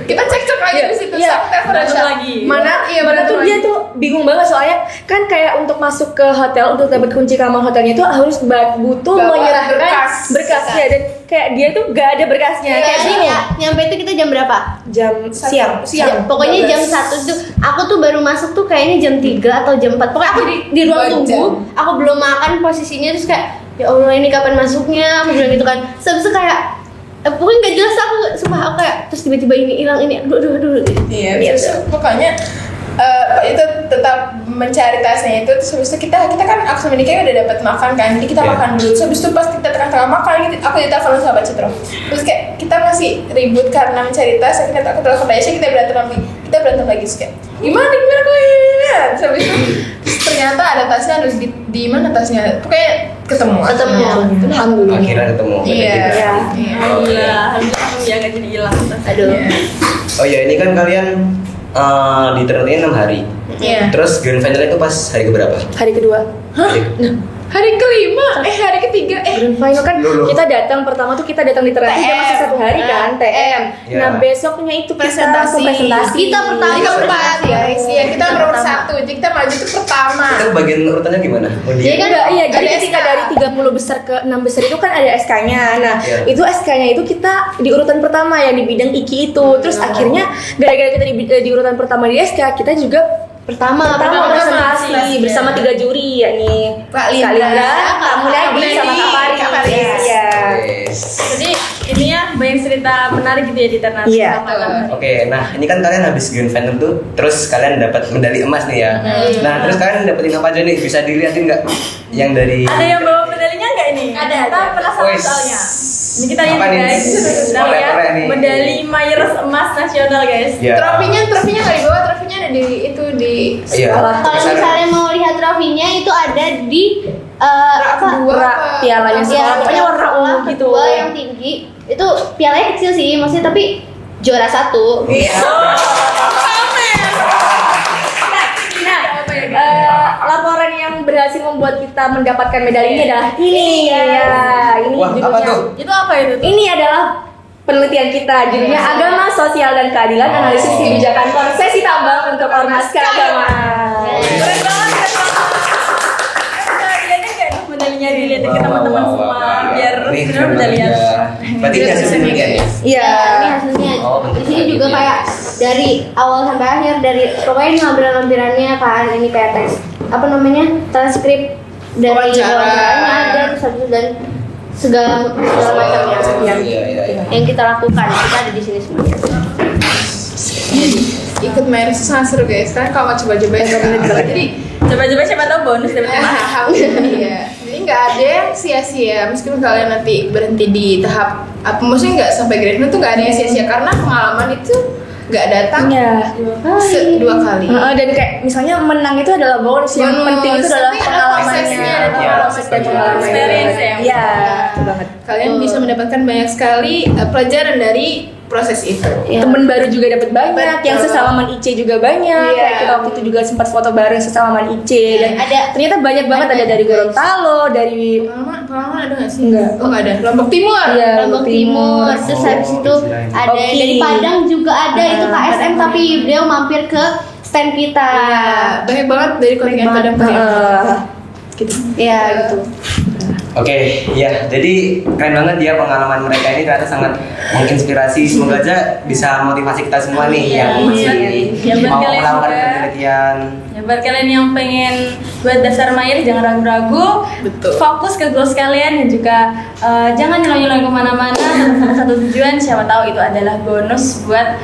C: Kita cek lagi di situ.
B: Iya.
C: Telepon Raisya lagi.
B: Mana tuh dia tuh bingung banget soalnya kan kayak untuk masuk ke hotel untuk dapat kunci kamar hotelnya itu harus butuh
C: Bawa
B: menyerahkan berkasnya dan kayak dia tuh gak ada berkasnya kayak bingung.
D: Nyampe itu kita jam berapa?
B: Jam siang.
D: Pokoknya jam 1 tuh aku tuh baru masuk tuh kayaknya jam 3 atau jam 4. Pokoknya aku di ruang tunggu, aku belum makan posisinya terus kayak ya Allah ini kapan masuknya? Aku bilang gitu kan. Terus kayak pokoknya nggak jelas aku sumpah aku kayak terus tiba-tiba ini hilang ini aduh
C: iya terus pokoknya itu tetap mencari tasnya itu. Terus habis itu kita kan aku sama Nikkei udah dapat makan kan, jadi kita makan dulu. Terus habis itu pas kita tengah-tengah makan aku ditelepon sama Pak Citra. Terus kayak kita masih ribut karena mencari tas. Akhirnya aku telepon Aisyah, kita berantem lagi terus kayak gimana kok ya. Terus habis itu ternyata ada tasnya harus di mana tasnya pokoknya ketemu.
B: Alhamdulillah.
A: Akhirnya ketemu.
C: Iya.
E: Alhamdulillah ya nggak jadi hilang.
D: Aduh.
A: Oh ya ini kan kalian diterusnya 6 hari.
C: Iya.
A: Terus grand final itu pas hari keberapa?
B: Hari kedua.
C: Hari kelima, hari ketiga,
B: Grand final kan
A: Loh.
B: kita datang pertama tuh kita datang di terakhir
C: TM.
B: masih 1 hari kan TM.
A: Ya.
B: Nah besoknya itu kita langsung presentasi.
D: Kita pertama
C: Kita
D: pertama,
C: berempat guys, iya kita nomor 1, jadi kita maju itu pertama.
A: Itu bagian urutannya gimana?
B: Jadi kan jadi
C: Ada
B: ketika
C: SK.
B: dari 30 besar ke 6 besar itu kan ada SK-nya. Nah,
A: Iya.
B: itu SK-nya itu kita di urutan pertama yang di bidang IKI itu. Terus akhirnya gara-gara kita di urutan pertama di SK, kita juga pertama presentasi bersama 3 juri yakni
C: Kak
B: Linda, Kak Mulyadi, sama Kak Fari.
C: Kak Faris.
B: Iya.
E: Jadi ini ya banyak cerita menarik gitu ya di Ternate.
B: Iya.
A: Oke, nah ini kan kalian habis Grand Phantom tuh, terus kalian dapat medali emas nih ya. Nah, terus kalian dapetin apa aja nih? Bisa dilihatin nggak? Yang dari
E: Ada yang bawa medalinya nggak ini? Ada. Kita penasaran
A: Wes.
E: soalnya. Ini kita lihat
A: Apa nih?
E: guys. Kita lihat
A: Korek-korek nih.
E: medali Myers emas nasional guys.
A: Ya.
C: Trofinya nggak dibawa, trofinya ada di itu di
A: Iya.
D: Kalau misalnya mau lihat trofinya itu ada di
B: Pialanya sekolah, pokoknya warna ungu gitu.
D: Kedua yang tinggi itu pialanya kecil sih, maksudnya tapi juara 1.
B: Laporan yang berhasil membuat kita mendapatkan medali ini adalah ini ya. Ini
A: Wah, apa
B: judulnya.
A: tuh?
E: Itu apa itu?
B: Ini adalah penelitian kita, judulnya Agama, Sosial dan Keadilan, Analisis Kebijakan Konsesi Tambang untuk Ormas Keagamaan.
E: Keren banget. Lihatnya kayak medalinya dilihatin ke teman-teman semua biar
A: Ini
E: benar
A: keren
E: udah lihat.
A: banget ya. Berarti ini hasil penelitian ya?
B: Iya.
D: Ini hasilnya.
A: Oh, bentuk
D: Di sini juga
A: lagi.
D: kayak dari awal sampai akhir, dari pokoknya ini lampiran-lampirannya kan, ini kayak teks apa namanya, transkrip dari
C: Wawancara.
D: wawancaranya ada, terus habis itu dan segala macamnya
A: Iya.
D: yang kita lakukan, kita ada di sini semuanya.
C: ikut Myers itu sangat seru guys. Karena kalau mau coba-coba jadi
E: Coba-coba siapa tahu bonus dari
C: iya. Jadi nggak ada yang sia-sia meskipun kalian nanti berhenti di tahap apa, maksudnya nggak sampai grade 0 tuh nggak ada yang sia-sia karena pengalaman itu nggak datang
B: Iya.
C: dua kali.
B: Dan kayak misalnya menang itu adalah bonus, yang
C: Bonus.
B: penting itu adalah
C: Tapi ada
B: pengalamannya,
C: prosesnya,
A: ada
B: proses dan pengalamannya.
E: experience ya.
B: Iya, betul banget.
C: Kalian bisa mendapatkan banyak sekali pelajaran dari proses itu.
D: Ya.
B: Temen baru juga dapat banyak,
C: Betul.
B: yang sesalaman IC juga banyak.
C: Iya.
B: Kayak kita waktu itu juga sempat foto bareng sesalaman IC dan
D: Ada.
B: ternyata banyak banget, ada dari Gorontalo, dari
C: Pengalaman ada nggak sih?
B: Enggak.
C: Oh nggak ada. Lombok Timur.
B: Iya,
D: Lombok Timur, terus habis itu ada yang dari Padang juga ada, itu KSM tapi beliau mampir ke stand kita.
C: Iya, banyak banget dari kontingen Padang.
B: gitu.
D: Ya gitu.
A: Oke, ya, jadi keren banget ya pengalaman mereka ini, ternyata sangat menginspirasi. Semoga aja bisa motivasi kita semua nih yang masih
E: Ya, buat
A: mau
E: kalian
A: melakukan
E: juga.
A: penelitian.
E: Ya, buat kalian yang pengen buat daftar Myers jangan ragu-ragu.
C: Betul.
E: Fokus ke goals kalian dan juga jangan nyelon-nyelon kemana-mana. Sama satu tujuan, siapa tahu itu adalah bonus buat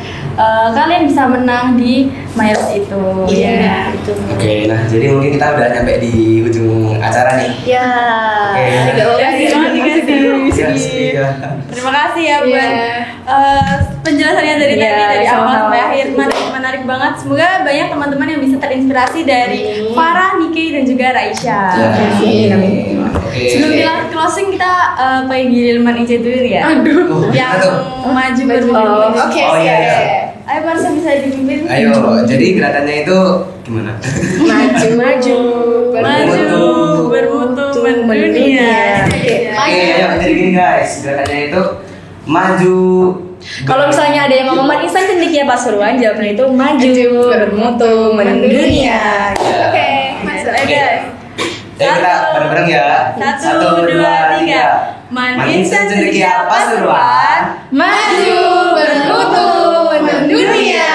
E: kalian bisa menang di Myers itu.
D: Iya,
E: gitu.
A: Oke, nah jadi mungkin kita udah nyampe di ujung acara nih.
D: Ya.
A: Iya.
E: Terima kasih ya buat
C: Iya.
E: penjelasannya dari tadi,
B: Iya,
E: dari awal
B: sama-sama.
E: sampai akhir, menarik banget. Semoga banyak teman-teman yang bisa terinspirasi dari Farah, Niki dan juga Raisya.
A: Ya. Oke.
E: Sebelum kita closing kita panggil Ilman IC dulu ya.
A: Oh,
E: Yang
A: satu.
E: maju bermundur.
C: Oke,
A: Oh, iya, iya.
E: Ayo Marsa bisa dipimpin.
A: Ayo, jadi gerakannya itu gimana?
B: Maju,
E: Maju, bermutu, mendunia.
B: Oke.
A: Oke, ayo jadi gini guys, gerakannya itu maju.
B: Kalau misalnya ada yang ngomong Man Insan Cendekia Pasuruan, jawabnya itu maju, bermutu, mendunia.
E: Oke, masuk. Ayo guys.
A: Ayo kita bareng-bareng ya.
E: Satu, dua, tiga. Man Insan Cendekia Pasuruan.
C: Maju, bermutu, mendunia.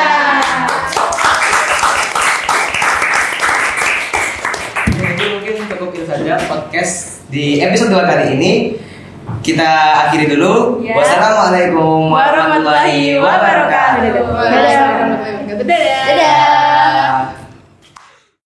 A: Jadi mungkin cukup itu saja podcast di episode 2 kali ini. Kita akhiri dulu.
E: Ya.
A: Wassalamualaikum warahmatullahi wabarakatuh.
C: Waalaikumsalam warahmatullahi wabarakatuh.
D: Dadah.